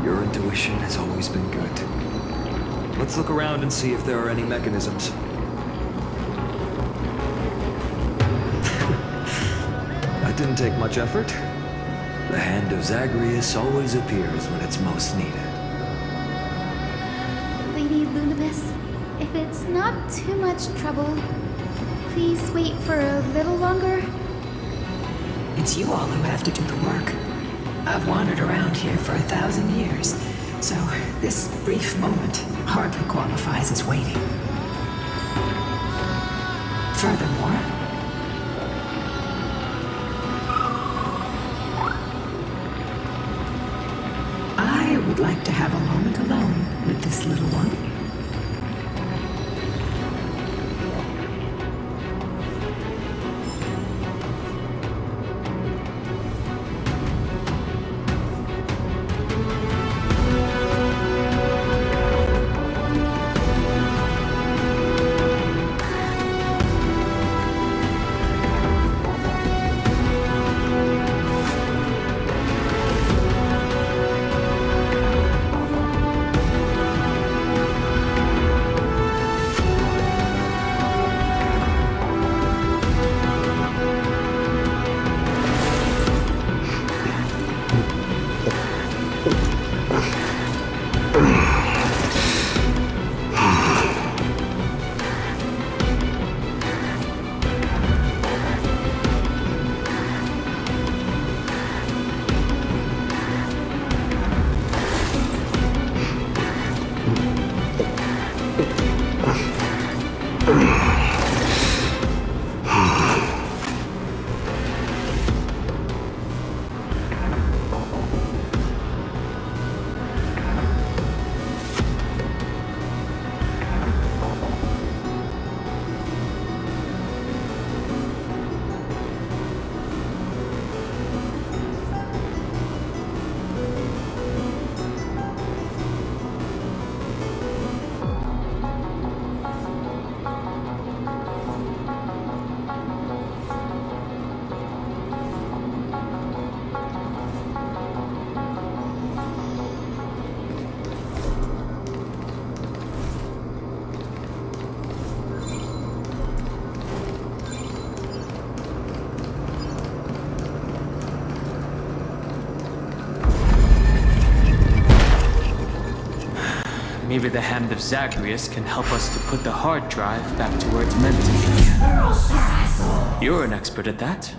Your intuition has always been good. Let's look around and see if there are any mechanisms. That didn't take much effort. The hand of Zagreus always appears when it's most needed. Lady Lunibus, if it's not too much trouble, please wait for a little longer. It's you all who have to do the work. I've wandered around here for 1,000 years, so this brief moment hardly qualifies as waiting. Furthermore, I would like to have a moment alone with this little one. maybe the hand of Zagreus can help us to put the hard drive back to where it's meant to be. You're an expert at that.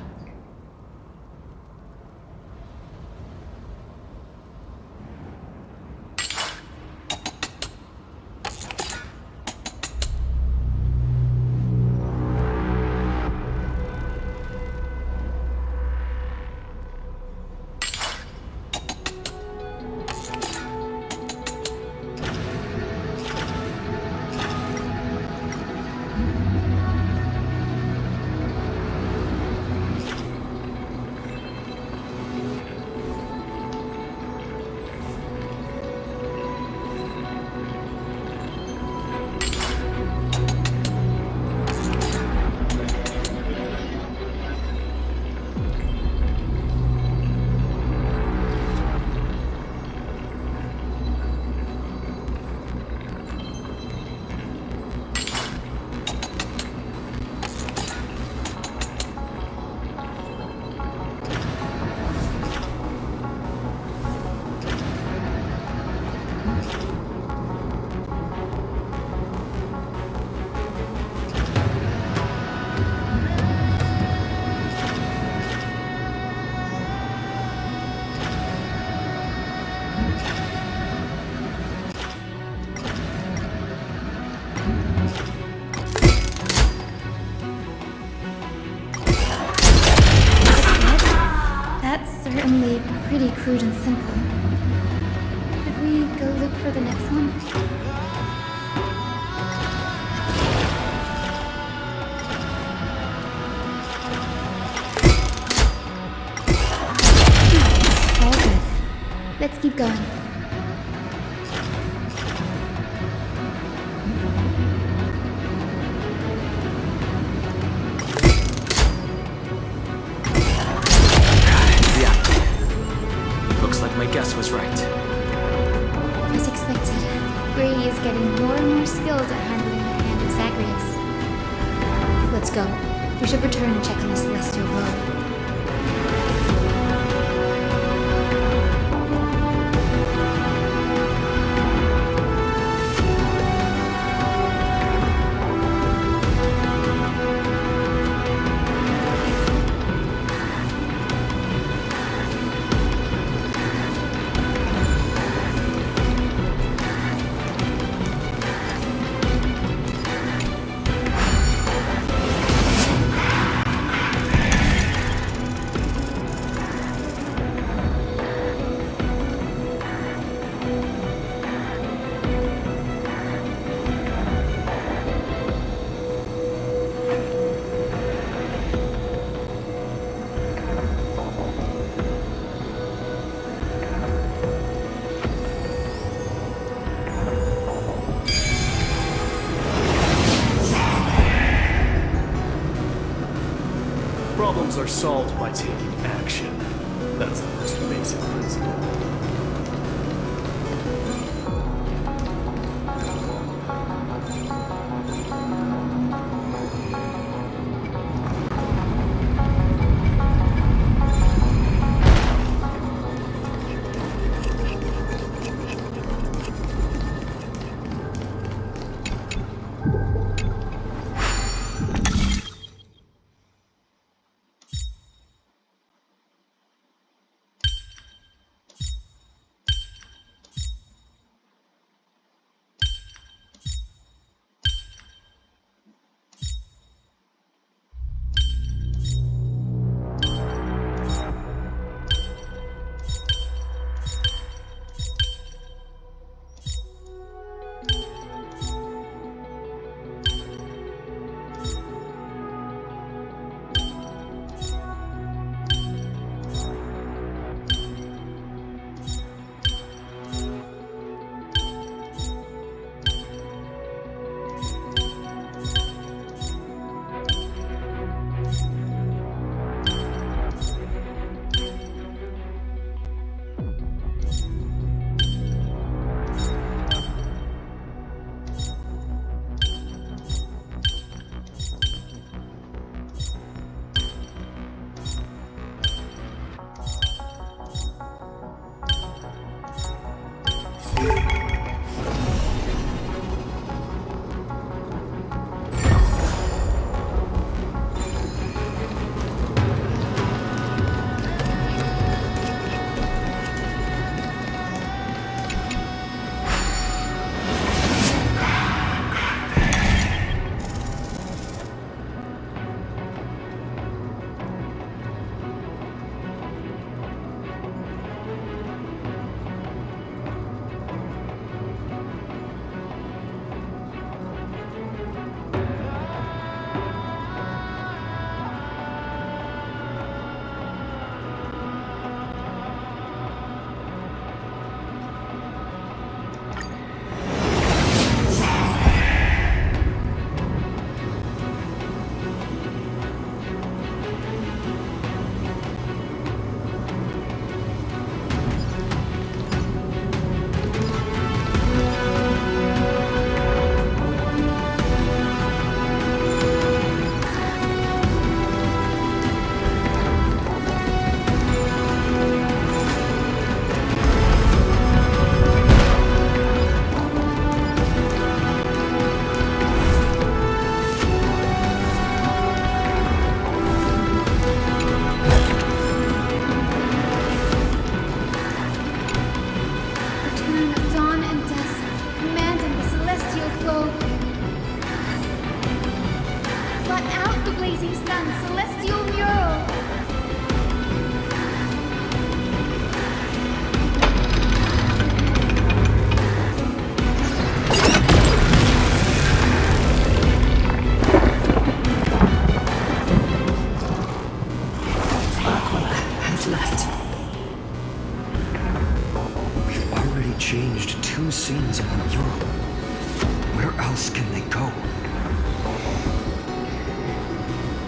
That's certainly pretty crude and simple. Should we go look for the next one? All good. Let's keep going. Looks like my guess was right. As expected, Grady is getting more and more skilled at handling the hand of Zagreus. Let's go. We should return and check on the celestial world. Problems are solved by taking action. That's the most basic principle. blazing sun celestial mural. Aquila has left. We've already changed 2 scenes on the mural. Where else can they go?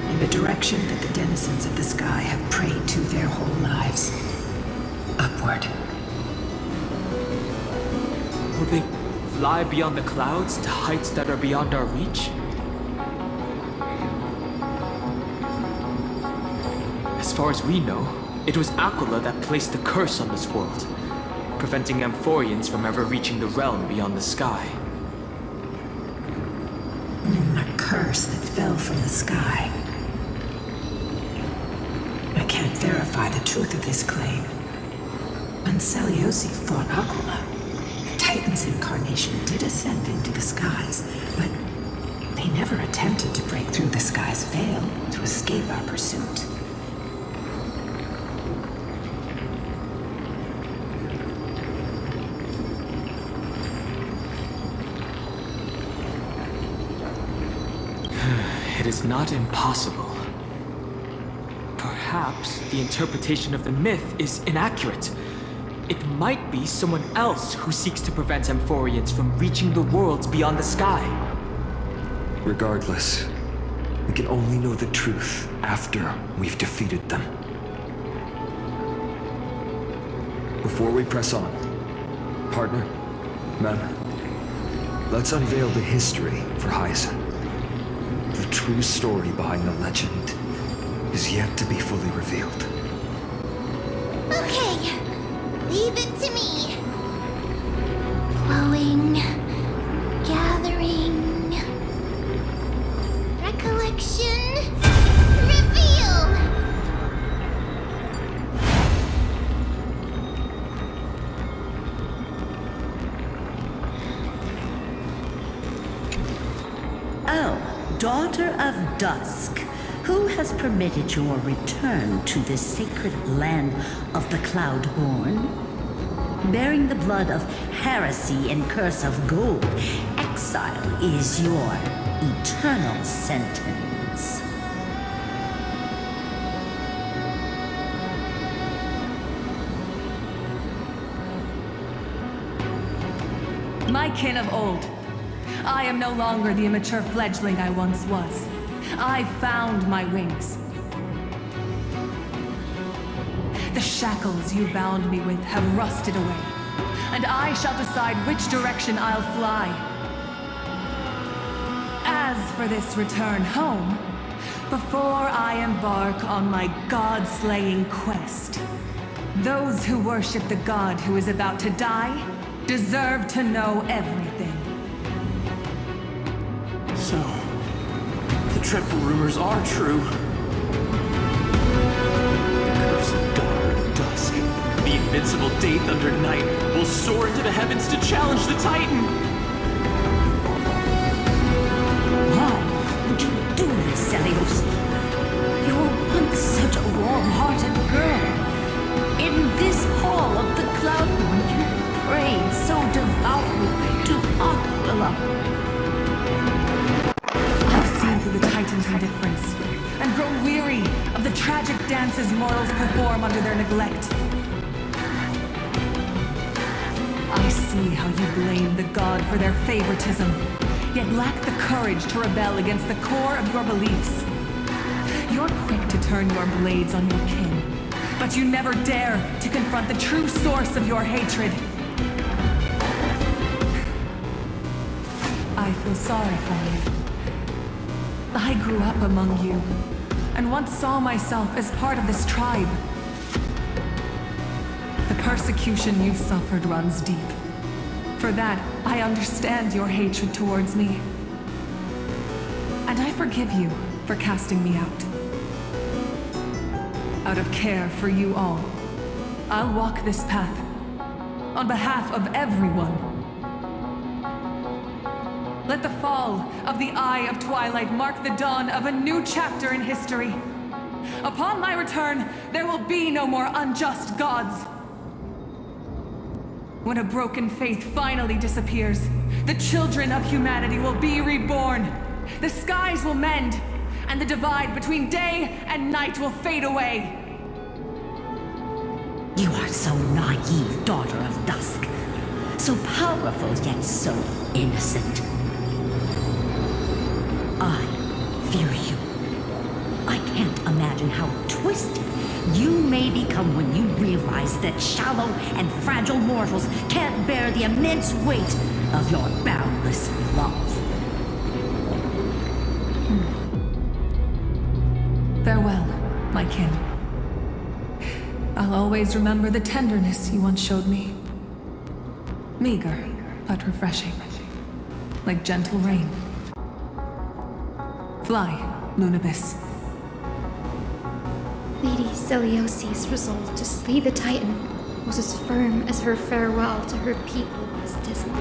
In the direction that the denizens of the sky have prayed to their whole lives. Upward. Will they fly beyond the clouds to heights that are beyond our reach? As far as we know, it was Aquila that placed the curse on this world, preventing Amphorians from ever reaching the realm beyond the sky. A curse that fell from the sky. I can't verify the truth of this claim. Anseliosi fought Aquila. The Titan's incarnation did ascend into the skies, but they never attempted to break through the sky's veil to escape our pursuit. It is not impossible. Perhaps the interpretation of the myth is inaccurate. It might be someone else who seeks to prevent Amphorians from reaching the worlds beyond the sky. Regardless, we can only know the truth after we've defeated them. Before we press on, partner, ma'am, let's unveil the history for Hyacinth. The true story behind the legend is yet to be fully revealed. Okay, leave it to me. Flowing, gathering, recollection, reveal. Oh, Daughter of Dusk, who has permitted your return to this sacred land of the Cloudborn? Bearing the blood of heresy and curse of gold, exile is your eternal sentence. My kin of old. I am no longer the immature fledgling I once was. I found my wings. The shackles you bound me with have rusted away, and I shall decide which direction I'll fly. As for this return home, before I embark on my god-slaying quest, those who worship the god who is about to die deserve to know everything. So, the dreadful rumors are true. The curse of Daughter of Dusk, the invincible Day Thunder Knight, will soar into the heavens to challenge the Titan! Why would you do this, Celios? You were once such a warm-hearted girl. In this hall of the Cloudborn, you prayed so devoutly to Aquila. I've seen through the Titan's indifference, and grown weary of the tragic dances mortals perform under their neglect. I see how you blame the god for their favoritism, yet lack the courage to rebel against the core of your beliefs. You're quick to turn your blades on your kin, but you never dare to confront the true source of your hatred. I feel sorry for you. I grew up among you, and once saw myself as part of this tribe. The persecution you've suffered runs deep. For that, I understand your hatred towards me. And I forgive you for casting me out. Out of care for you all, I'll walk this path on behalf of everyone. Let the fall of the Eye of Twilight mark the dawn of a new chapter in history. Upon my return, there will be no more unjust gods. When a broken faith finally disappears, the children of humanity will be reborn. The skies will mend, and the divide between day and night will fade away. You are so naive, daughter of dusk. So powerful, yet so innocent. I fear you. I can't imagine how twisted you may become when you realize that shallow and fragile mortals can't bear the immense weight of your boundless love. Farewell, my kin. I'll always remember the tenderness you once showed me. Meager, but refreshing. Like gentle rain. Fly, Lunabis. Lady Celiosi's resolve to slay the Titan was as firm as her farewell to her people was dismal.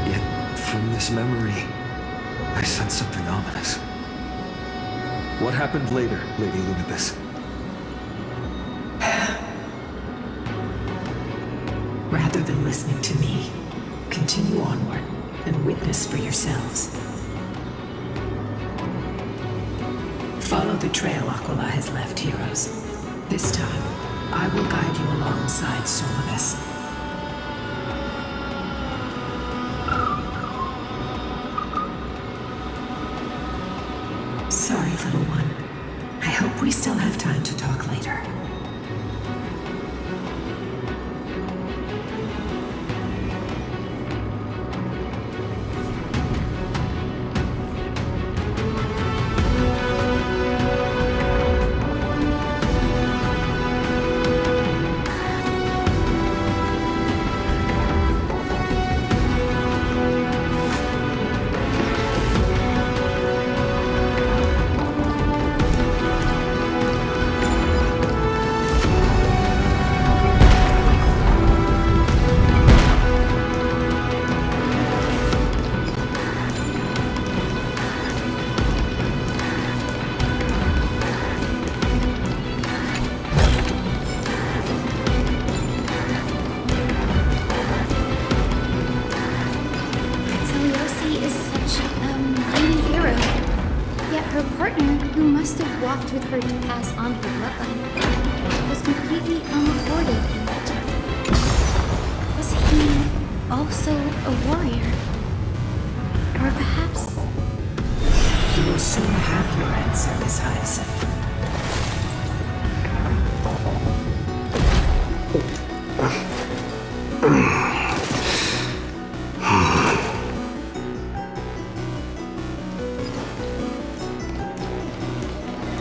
Yet, from this memory, I sense something ominous. What happened later, Lady Lunabis? Rather than listening to me, continue onward and witness for yourselves. Follow the trail Aquila has left, heroes. This time, I will guide you alongside Solonus. Sorry, little one. I hope we still have time to talk later. Celiosi is such a mighty hero. Yet her partner, who must have walked with her to pass on her bloodline, was completely unrecorded in that chapter. Was he also a warrior? Or perhaps... You will soon have your answer, Miss Hyacinth.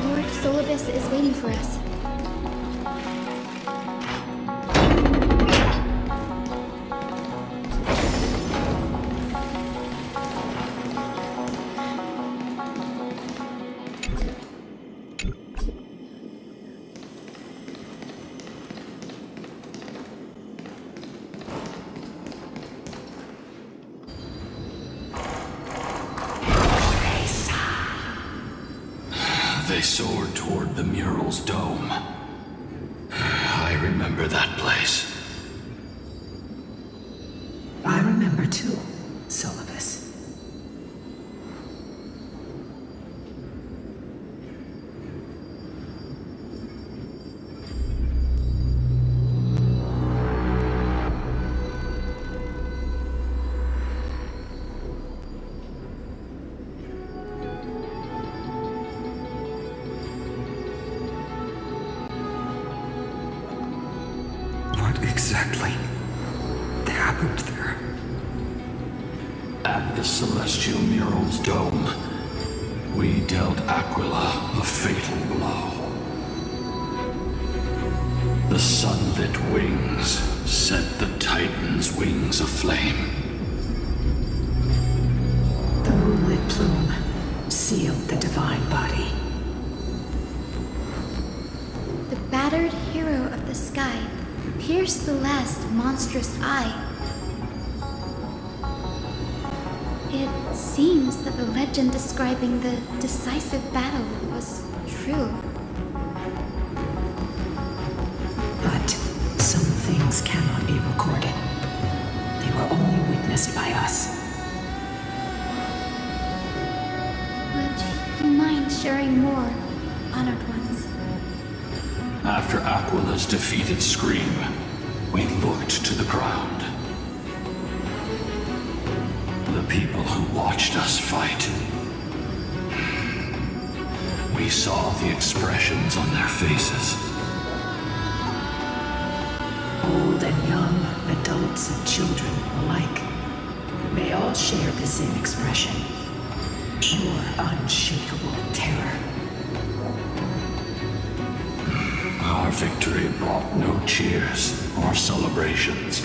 Lord Solibus is waiting for us. They soared toward the mural's dome. I remember that place. I remember too, Solibus. What exactly happened there? At the celestial mural's dome, we dealt Aquila a fatal blow. The sunlit wings set the Titan's wings aflame. The moonlit plume sealed the divine body. The battered hero of the sky pierced the last monstrous eye. Seems that the legend describing the decisive battle was true. But some things cannot be recorded. They were only witnessed by us. Would you mind sharing more, honored ones? After Aquila's defeated Scream, we looked to the ground. The people who watched us fight. We saw the expressions on their faces. Old and young, adults and children alike. They all shared the same expression. Pure, unshakable terror. Our victory brought no cheers or celebrations.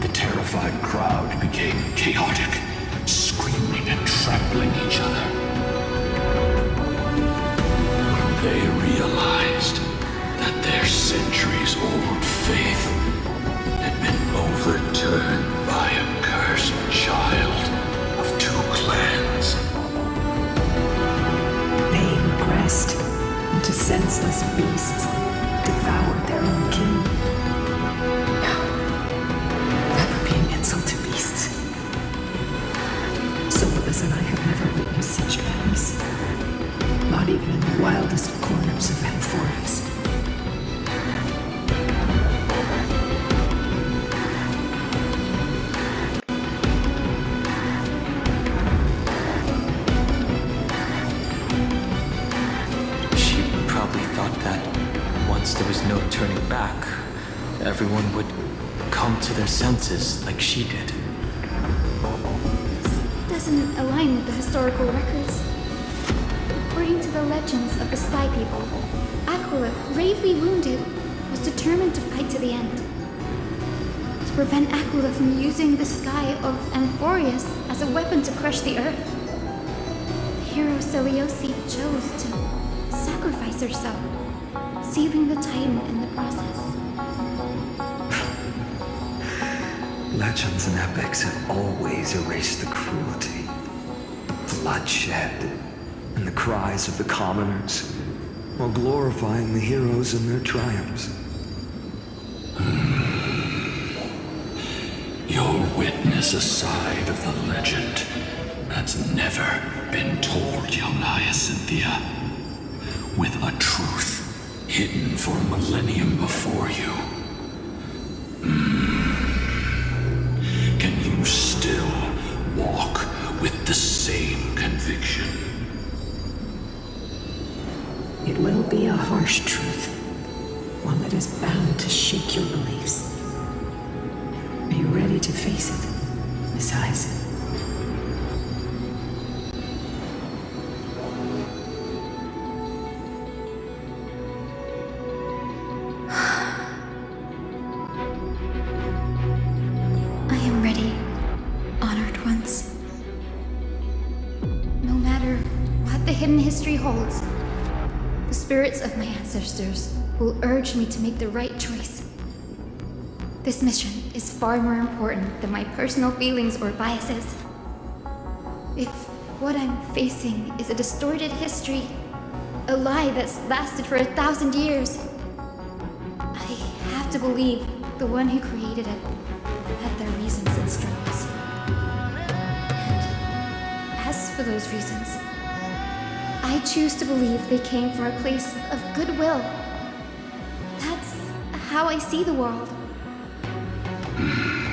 The terrified crowd became chaotic, screaming and trampling each other. When they realized that their centuries-old faith had been overturned by a cursed child of two clans. They regressed into senseless beasts that devoured their own kin. Never be an insult to beasts. Solus and I have never witnessed such madness. Not even in the wildest corners of Amphorius. She probably thought that once there was no turning back, everyone would come to their senses like she did. This doesn't align with the historical records. According to the legends of the Sky People, Aquila, gravely wounded, was determined to fight to the end. To prevent Aquila from using the sky of Amphorius as a weapon to crush the earth, the hero Seleuci chose to sacrifice herself, sealing the Titan in the process. Legends and epics have always erased the cruelty, the bloodshed, and the cries of the commoners, while glorifying the heroes and their triumphs. You'll witness a side of the legend that's never been told, young Hyacinthia, with a truth hidden for a millennium before you. Can you still walk with the same conviction? It will be a harsh truth. One that is bound to shake your beliefs. Are you ready to face it, Miss Hyacinth? I am ready, honored ones. No matter what the hidden history holds, the spirits of my ancestors will urge me to make the right choice. This mission is far more important than my personal feelings or biases. If what I'm facing is a distorted history, a lie that's lasted for 1,000 years, I have to believe the one who created it had their reasons and struggles. And as for those reasons, I choose to believe they came from a place of goodwill. That's how I see the world.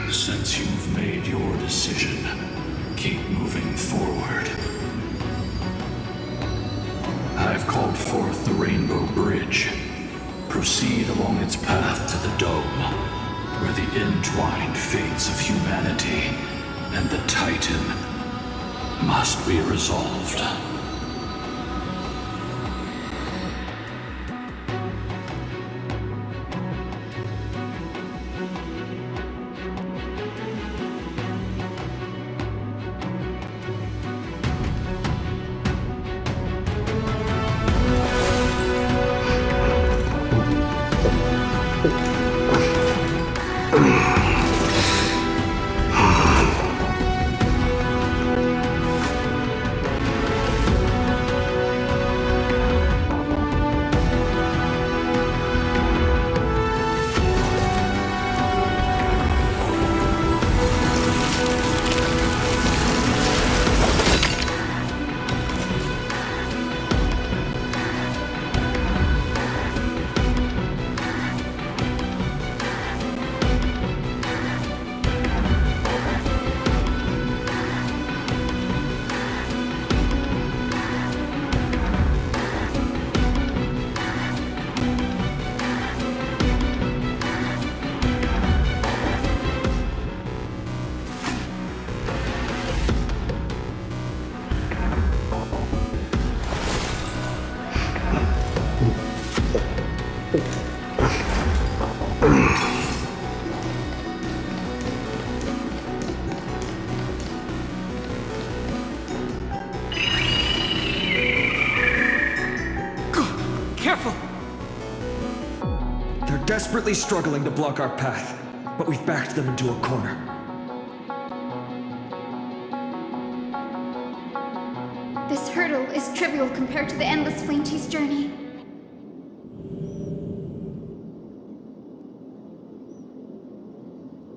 Since you've made your decision, keep moving forward. I've called forth the Rainbow Bridge. Proceed along its path to the Dome, where the entwined fates of humanity and the Titan must be resolved. desperately struggling to block our path, but we've backed them into a corner. This hurdle is trivial compared to the endless flame chase journey.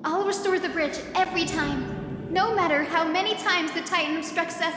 I'll restore the bridge every time, no matter how many times the Titan obstructs us.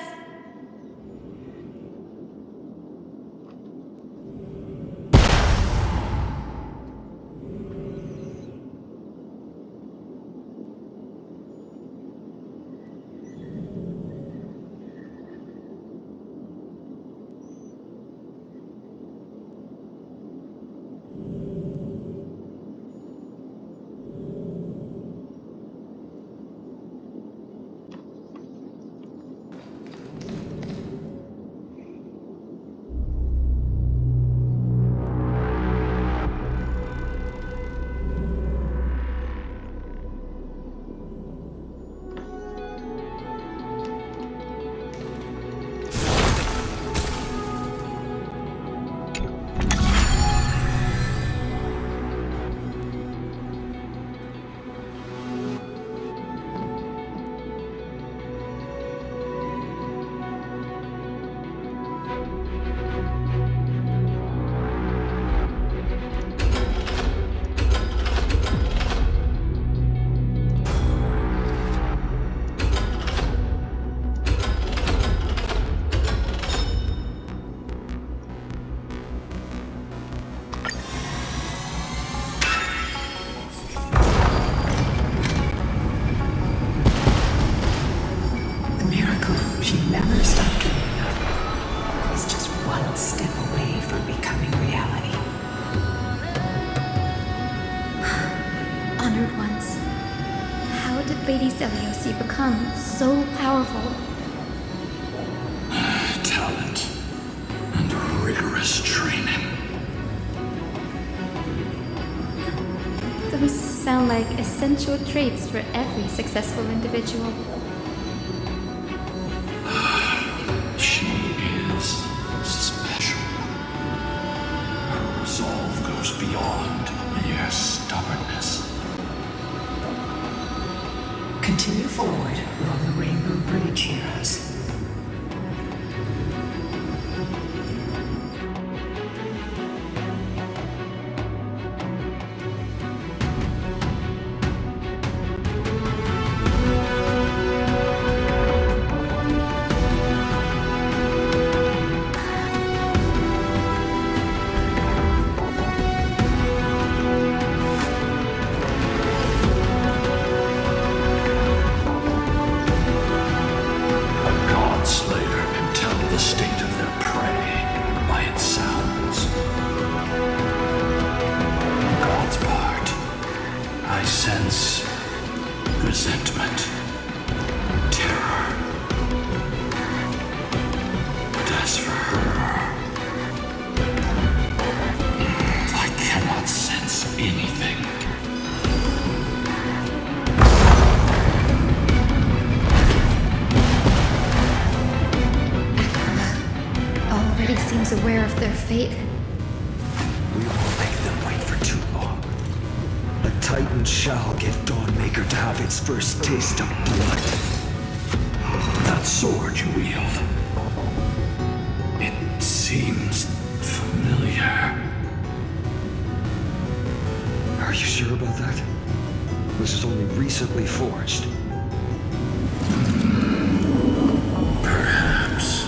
Lady Zeliosi become so powerful? Talent and rigorous training. Those sound like essential traits for every successful individual. She is special. Her resolve goes beyond mere stubbornness. Continue forward along the Rainbow Bridge, heroes. Resentment, terror. But as for her, I cannot sense anything. Already seems aware of their fate. We won't make them wait for too long. A Titan shall give Dawnmaker to have its first taste of blood. That sword you wield, it seems familiar. Are you sure about that? This is only recently forged. Perhaps.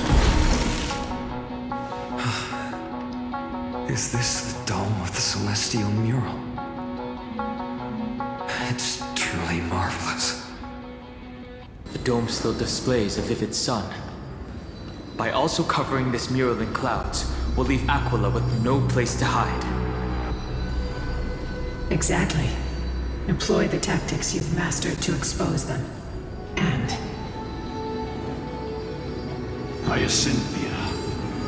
Is this the dome of the Celestial Mural? It's truly marvelous. The dome still displays a vivid sun. By also covering this mural in clouds, we'll leave Aquila with no place to hide. Exactly. Employ the tactics you've mastered to expose them. And Hyacinthia,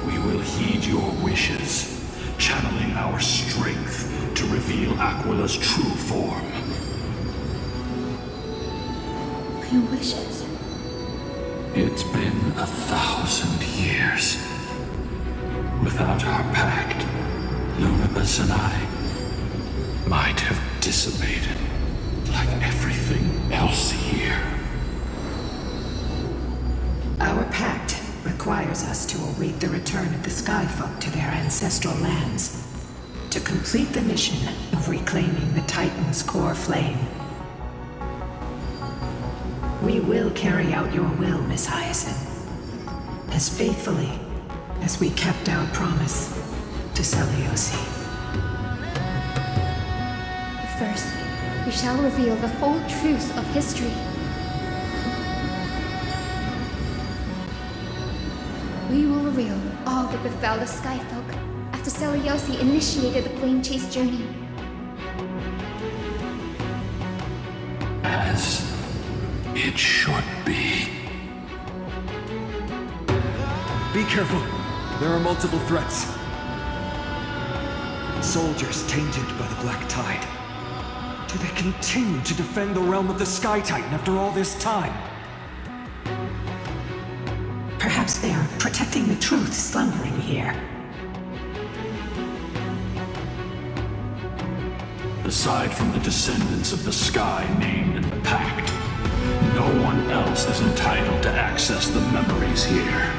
we will heed your wishes, channeling our strength to reveal Aquila's true form. My wishes. It's been 1,000 years. Without our pact, Lunabus and I, might have dissipated like everything else here. Our pact requires us to await the return of the Skyfolk to their ancestral lands, to complete the mission of reclaiming the Titan's core flame. We will carry out your will, Miss Hyacinth, as faithfully as we kept our promise to Seliosi. First, we shall reveal the whole truth of history. We will reveal all that befell the Skyfolk after Seliosi initiated the Flame Chase journey. As it should be. Be careful. There are multiple threats. Soldiers tainted by the Black Tide. Do they continue to defend the realm of the Sky Titan after all this time? Perhaps they are protecting the truth slumbering here. Aside from the descendants of the sky named in the pact, no one else is entitled to access the memories here.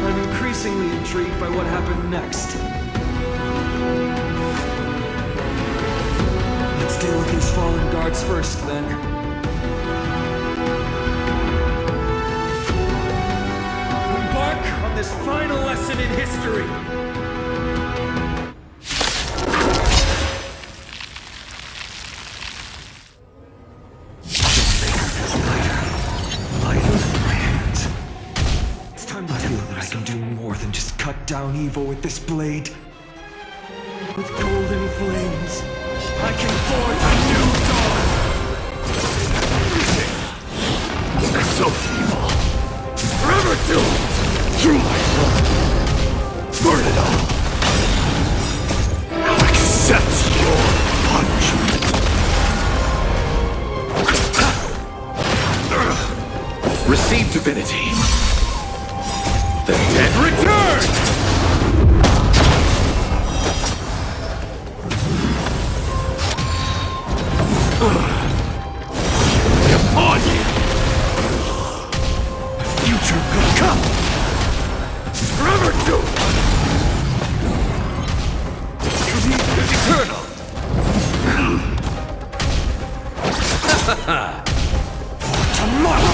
I'm increasingly intrigued by what happened next. Let's deal with these fallen guards first, then. Embark on this final lesson in history! Down evil with this blade. With golden flames, I can forge a new dawn! They're so feeble. Forever doomed! Through my blood. Burn it all. I'll accept your punishment. Receive divinity. The dead return! Upon you! Future could come! Forever doomed! Duty is eternal! For tomorrow!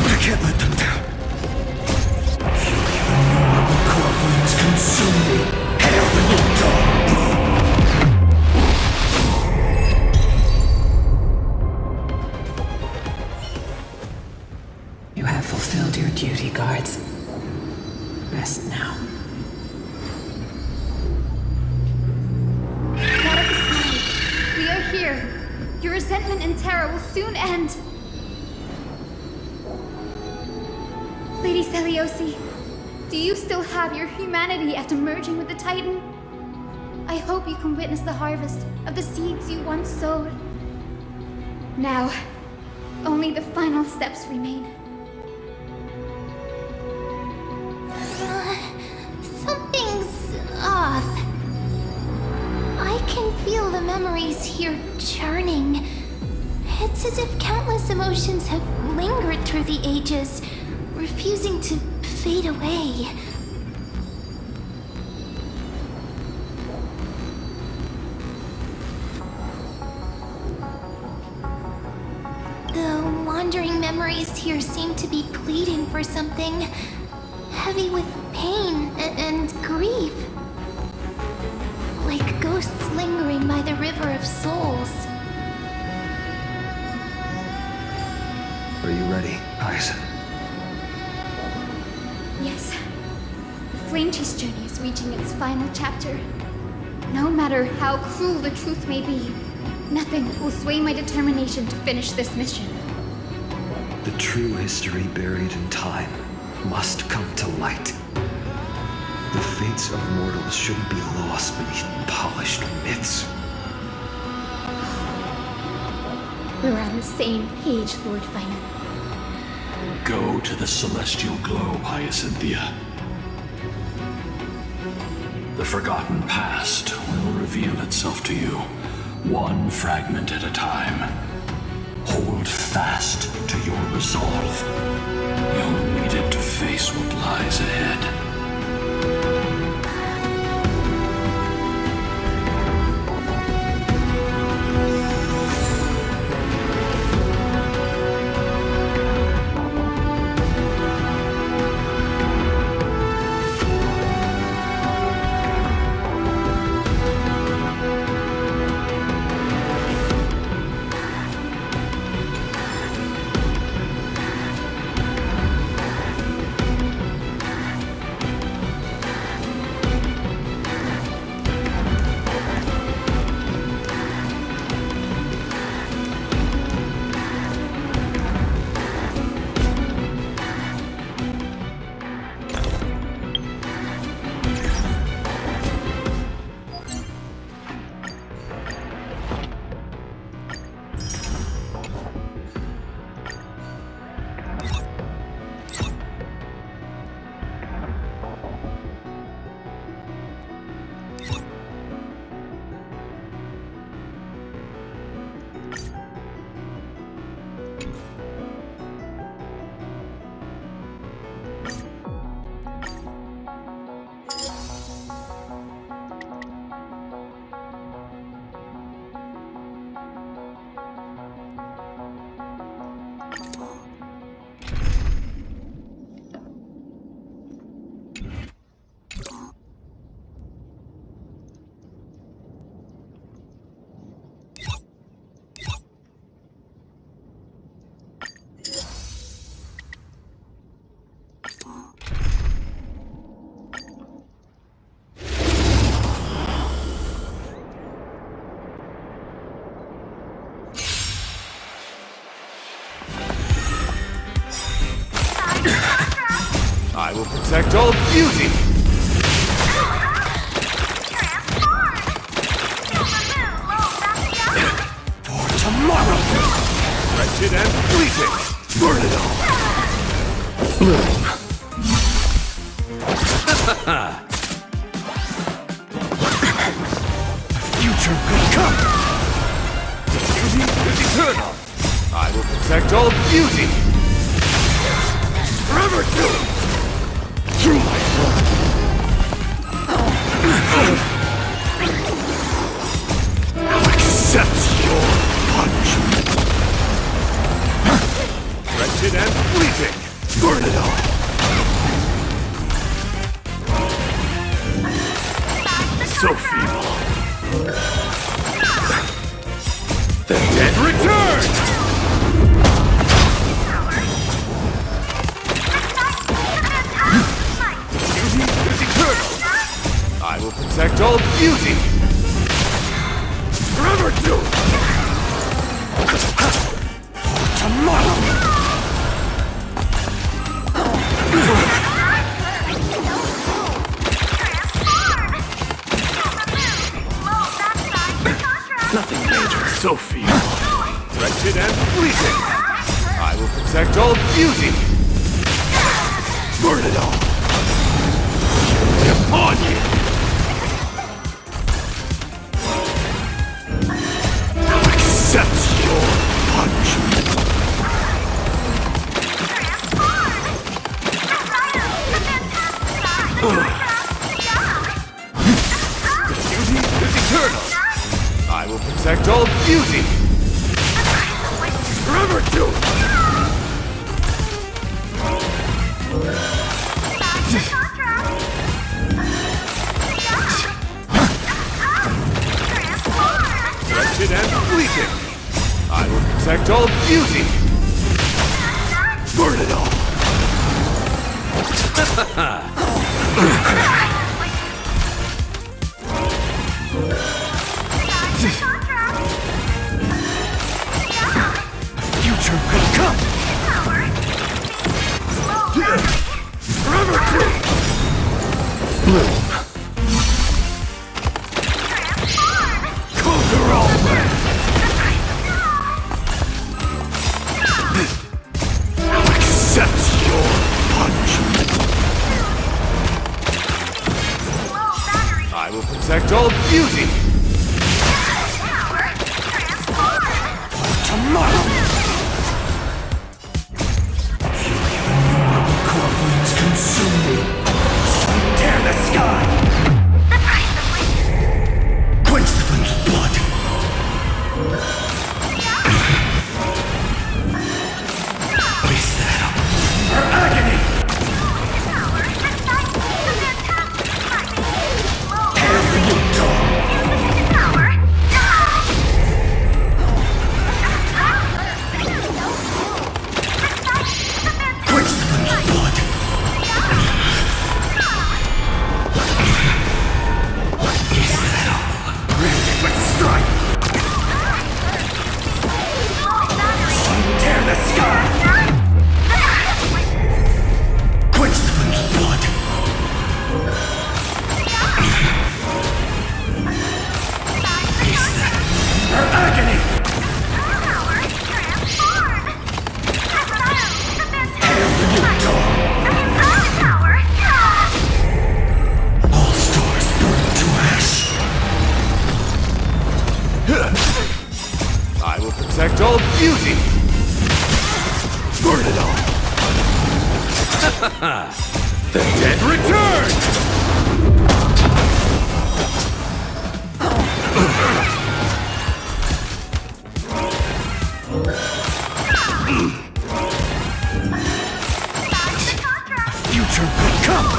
I can't let them down. Even though the core flames consume me, hail the new dawn! You have fulfilled your duty, guards. Rest now. God of the Sky, we are here. Your resentment and terror will soon end. Lady Seliosi, do you still have your humanity after merging with the Titan? I hope you can witness the harvest of the seeds you once sowed. Now, only the final steps remain. Something's off. I can feel the memories here churning. It's as if countless emotions have lingered through the ages, refusing to fade away. The wandering memories here seem to be pleading for something, heavy with pain and grief. Like ghosts lingering by the river of souls. Are you ready, Aizen? Yes. The Flame Chase journey is reaching its final chapter. No matter how cruel the truth may be, nothing will sway my determination to finish this mission. The true history buried in time must come to light. The fates of mortals shouldn't be lost beneath polished myths. We're on the same page, Lord Final. Go to the celestial globe, Hyacinthia. The forgotten past will reveal itself to you, one fragment at a time. Hold fast to your resolve. You'll need it to face what lies ahead. I will protect all beauty! For tomorrow! Wretched and fleeting! Burn it all! Bloom! The future could come! Beauty is eternal! I will protect all beauty! Forever do! Through my blood! I'll accept your punishment! Wretched and fleeting! Burn it all! So feeble! The dead return! I will protect all beauty! Forever do! For tomorrow! Nothing major. So feeble. Wretched and fleeting! I will protect all beauty! Burn it all! Upon you! Accept your punishment. Beauty is eternal. I will protect all beauty. Forever do. Wretched and fleeting. I will protect all beauty! Burn it all! Future could come! Forever true! Bloom! Conquer all men! Accept your punishment. protect all beauty! Burn it all! The dead return! Future could come!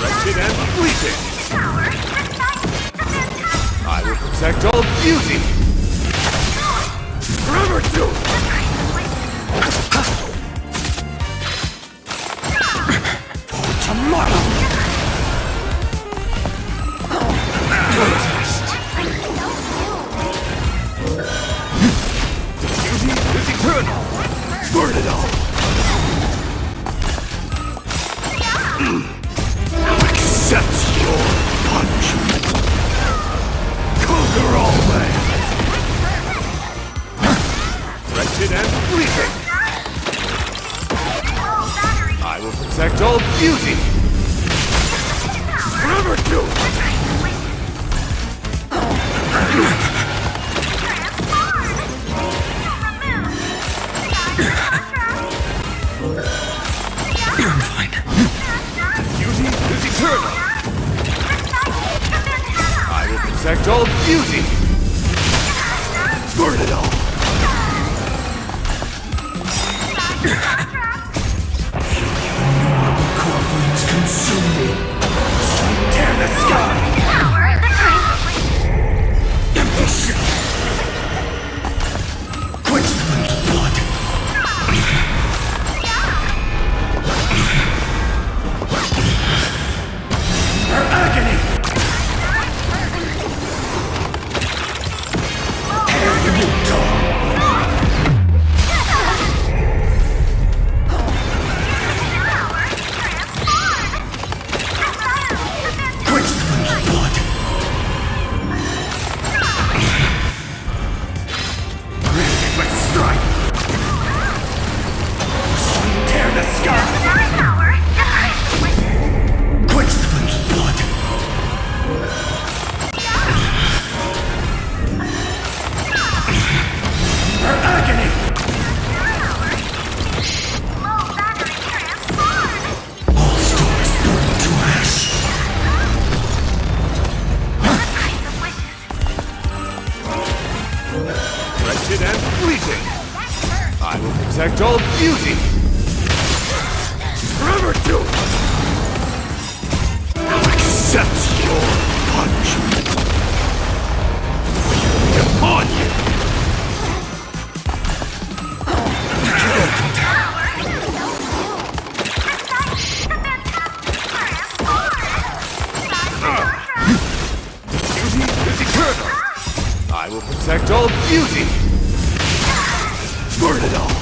Wretched and fleeting! I will protect all beauty! Forever do! For tomorrow! Beauty is eternal! Burn it all! Accept your punishment! Conquer all lands! Wretched and fleeting! I will protect all beauty! Forever do! I'm fine. Beauty is eternal! I will protect all beauty! Burn it all! Corpulence consume me! Tear the sky! Empty ship! Quench them in blood! Her agony! Tear the Utah! Quench them in blood! Granted with strife! Tear the sky! Quench them in blood! Her agony! All stars burn to ash! Wretched and fleeting! I will protect all beauty! Forever do! Accept your punishment! Be upon you! Beauty is eternal! I will protect all beauty! Burn it all!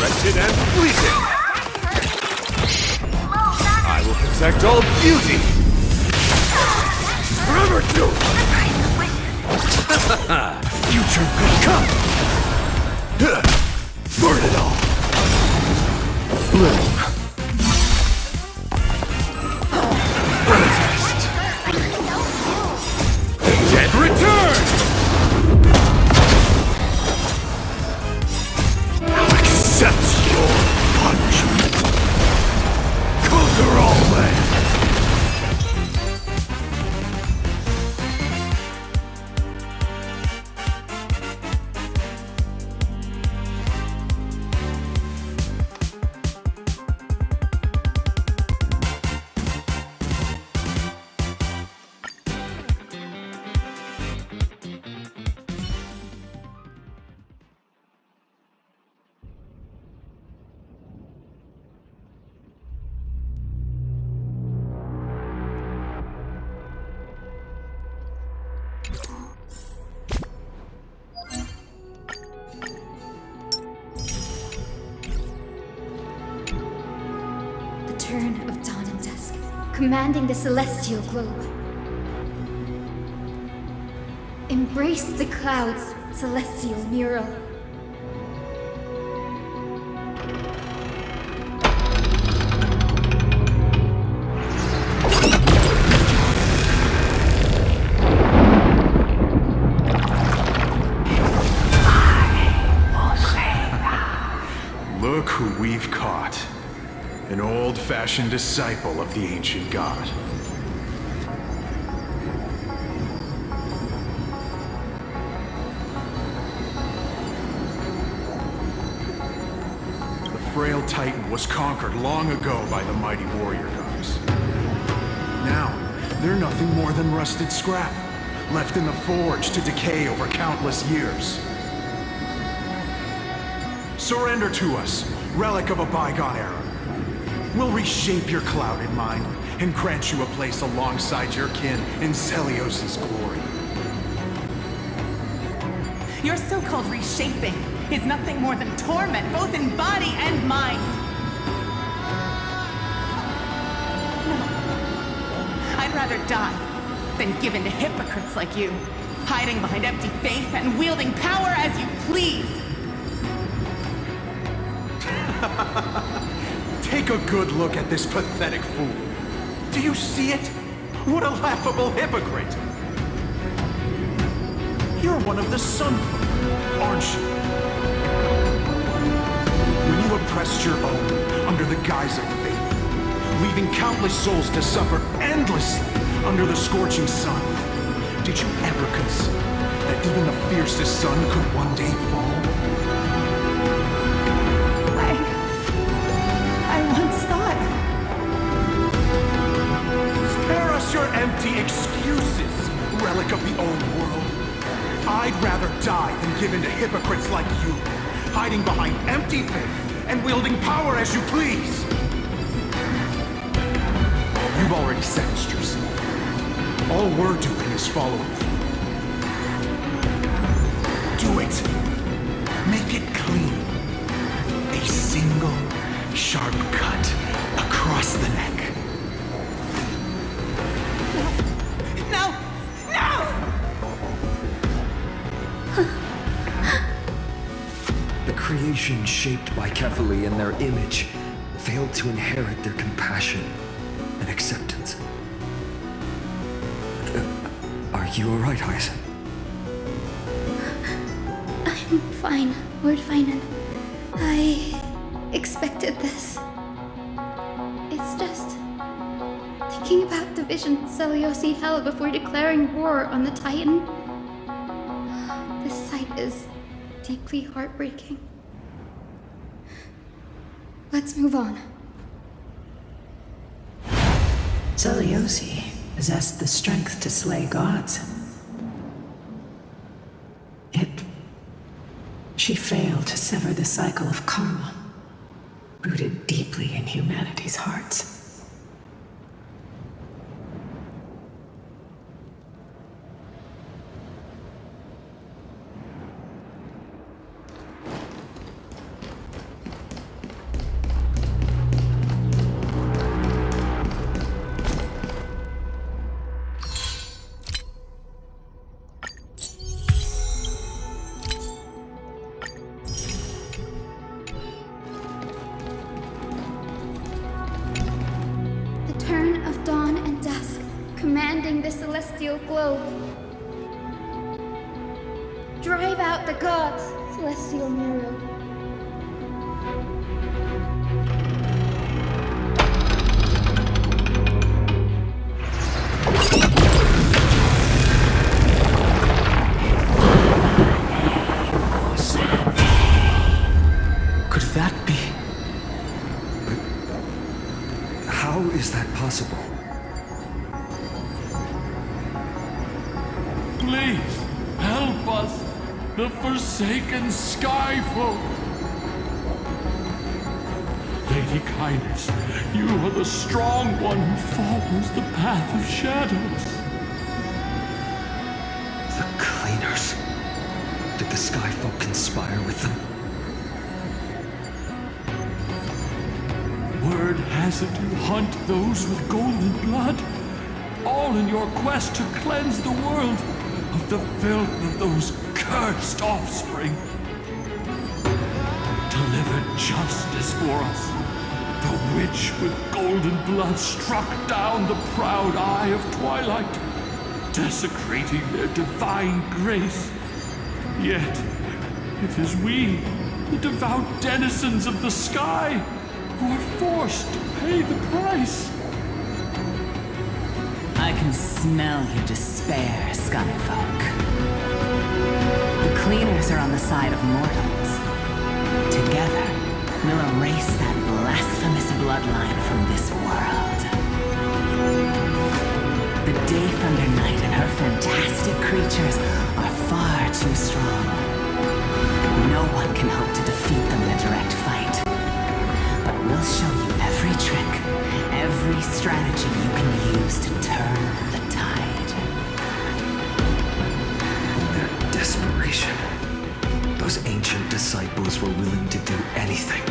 Wretched and fleeting! I will protect all beauty! Forever do! Future could come! Burn it all! Bloom! Protest! The dead return! Accept your punishment! Conquer all lands! Turn of dawn and dusk, commanding the celestial globe. Embrace the clouds, celestial mural. Look who we've caught. An old-fashioned disciple of the ancient god. The frail titan was conquered long ago by the mighty warrior gods. Now, they're nothing more than rusted scrap, left in the forge to decay over countless years. Surrender to us, relic of a bygone era. We'll reshape your clouded mind and grant you a place alongside your kin in Celios' glory. Your so-called reshaping is nothing more than torment, both in body and mind. No. I'd rather die than give in to hypocrites like you, hiding behind empty faith and wielding power as you please. Take a good look at this pathetic fool. Do you see it? What a laughable hypocrite! You're one of the Sun Folk, aren't you? When you oppressed your own under the guise of faith, leaving countless souls to suffer endlessly under the scorching sun, did you ever consider that even the fiercest sun could one day fall? I once thought... Spare us your empty excuses, relic of the old world. I'd rather die than give in to hypocrites like you, hiding behind empty faith and wielding power as you please. You've already sentenced yourself. All we're doing is following through. Do it. Make it clean. A single sharp cut across the neck. No! No! The creation shaped by Kefali in their image failed to inherit their compassion and acceptance. Are you alright, Hyacin? I'm fine, Lord Finan. I expected this. It's just thinking about the vision Celiosi held before declaring war on the Titan. This sight is deeply heartbreaking. Let's move on. Celiosi possessed the strength to slay gods. She failed to sever the cycle of karma, rooted deeply in humanity's hearts. Commanding the celestial globe. Drive out the gods, celestial Muriel. Could that be? How is that possible? Please, help us, the forsaken Skyfolk. Lady Kindness, you are the strong one who follows the path of shadows. The Cleaners. Did the Skyfolk conspire with them? Word has it you hunt those with golden blood, all in your quest to cleanse the world of the filth of those cursed offspring. Deliver justice for us. The witch with golden blood struck down the proud eye of twilight, desecrating their divine grace. Yet, it is we, the devout denizens of the sky, who are forced to pay the price. I can smell your despair, Skyfolk. The cleaners are on the side of mortals. Together, we'll erase that blasphemous bloodline from this world. The Day Thunder Knight and her fantastic creatures are far too strong. No one can hope to defeat them in a direct fight. But we'll show you every trick, every strategy you can use to turn the tide. Their desperation. Those ancient disciples were willing to do anything.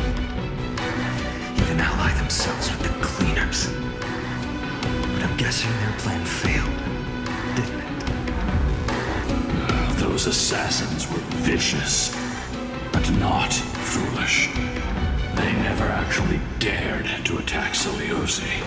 Even ally themselves with the cleaners. But I'm guessing their plan failed, didn't it? Those assassins were vicious, but not foolish. They never actually dared to attack Celiosi.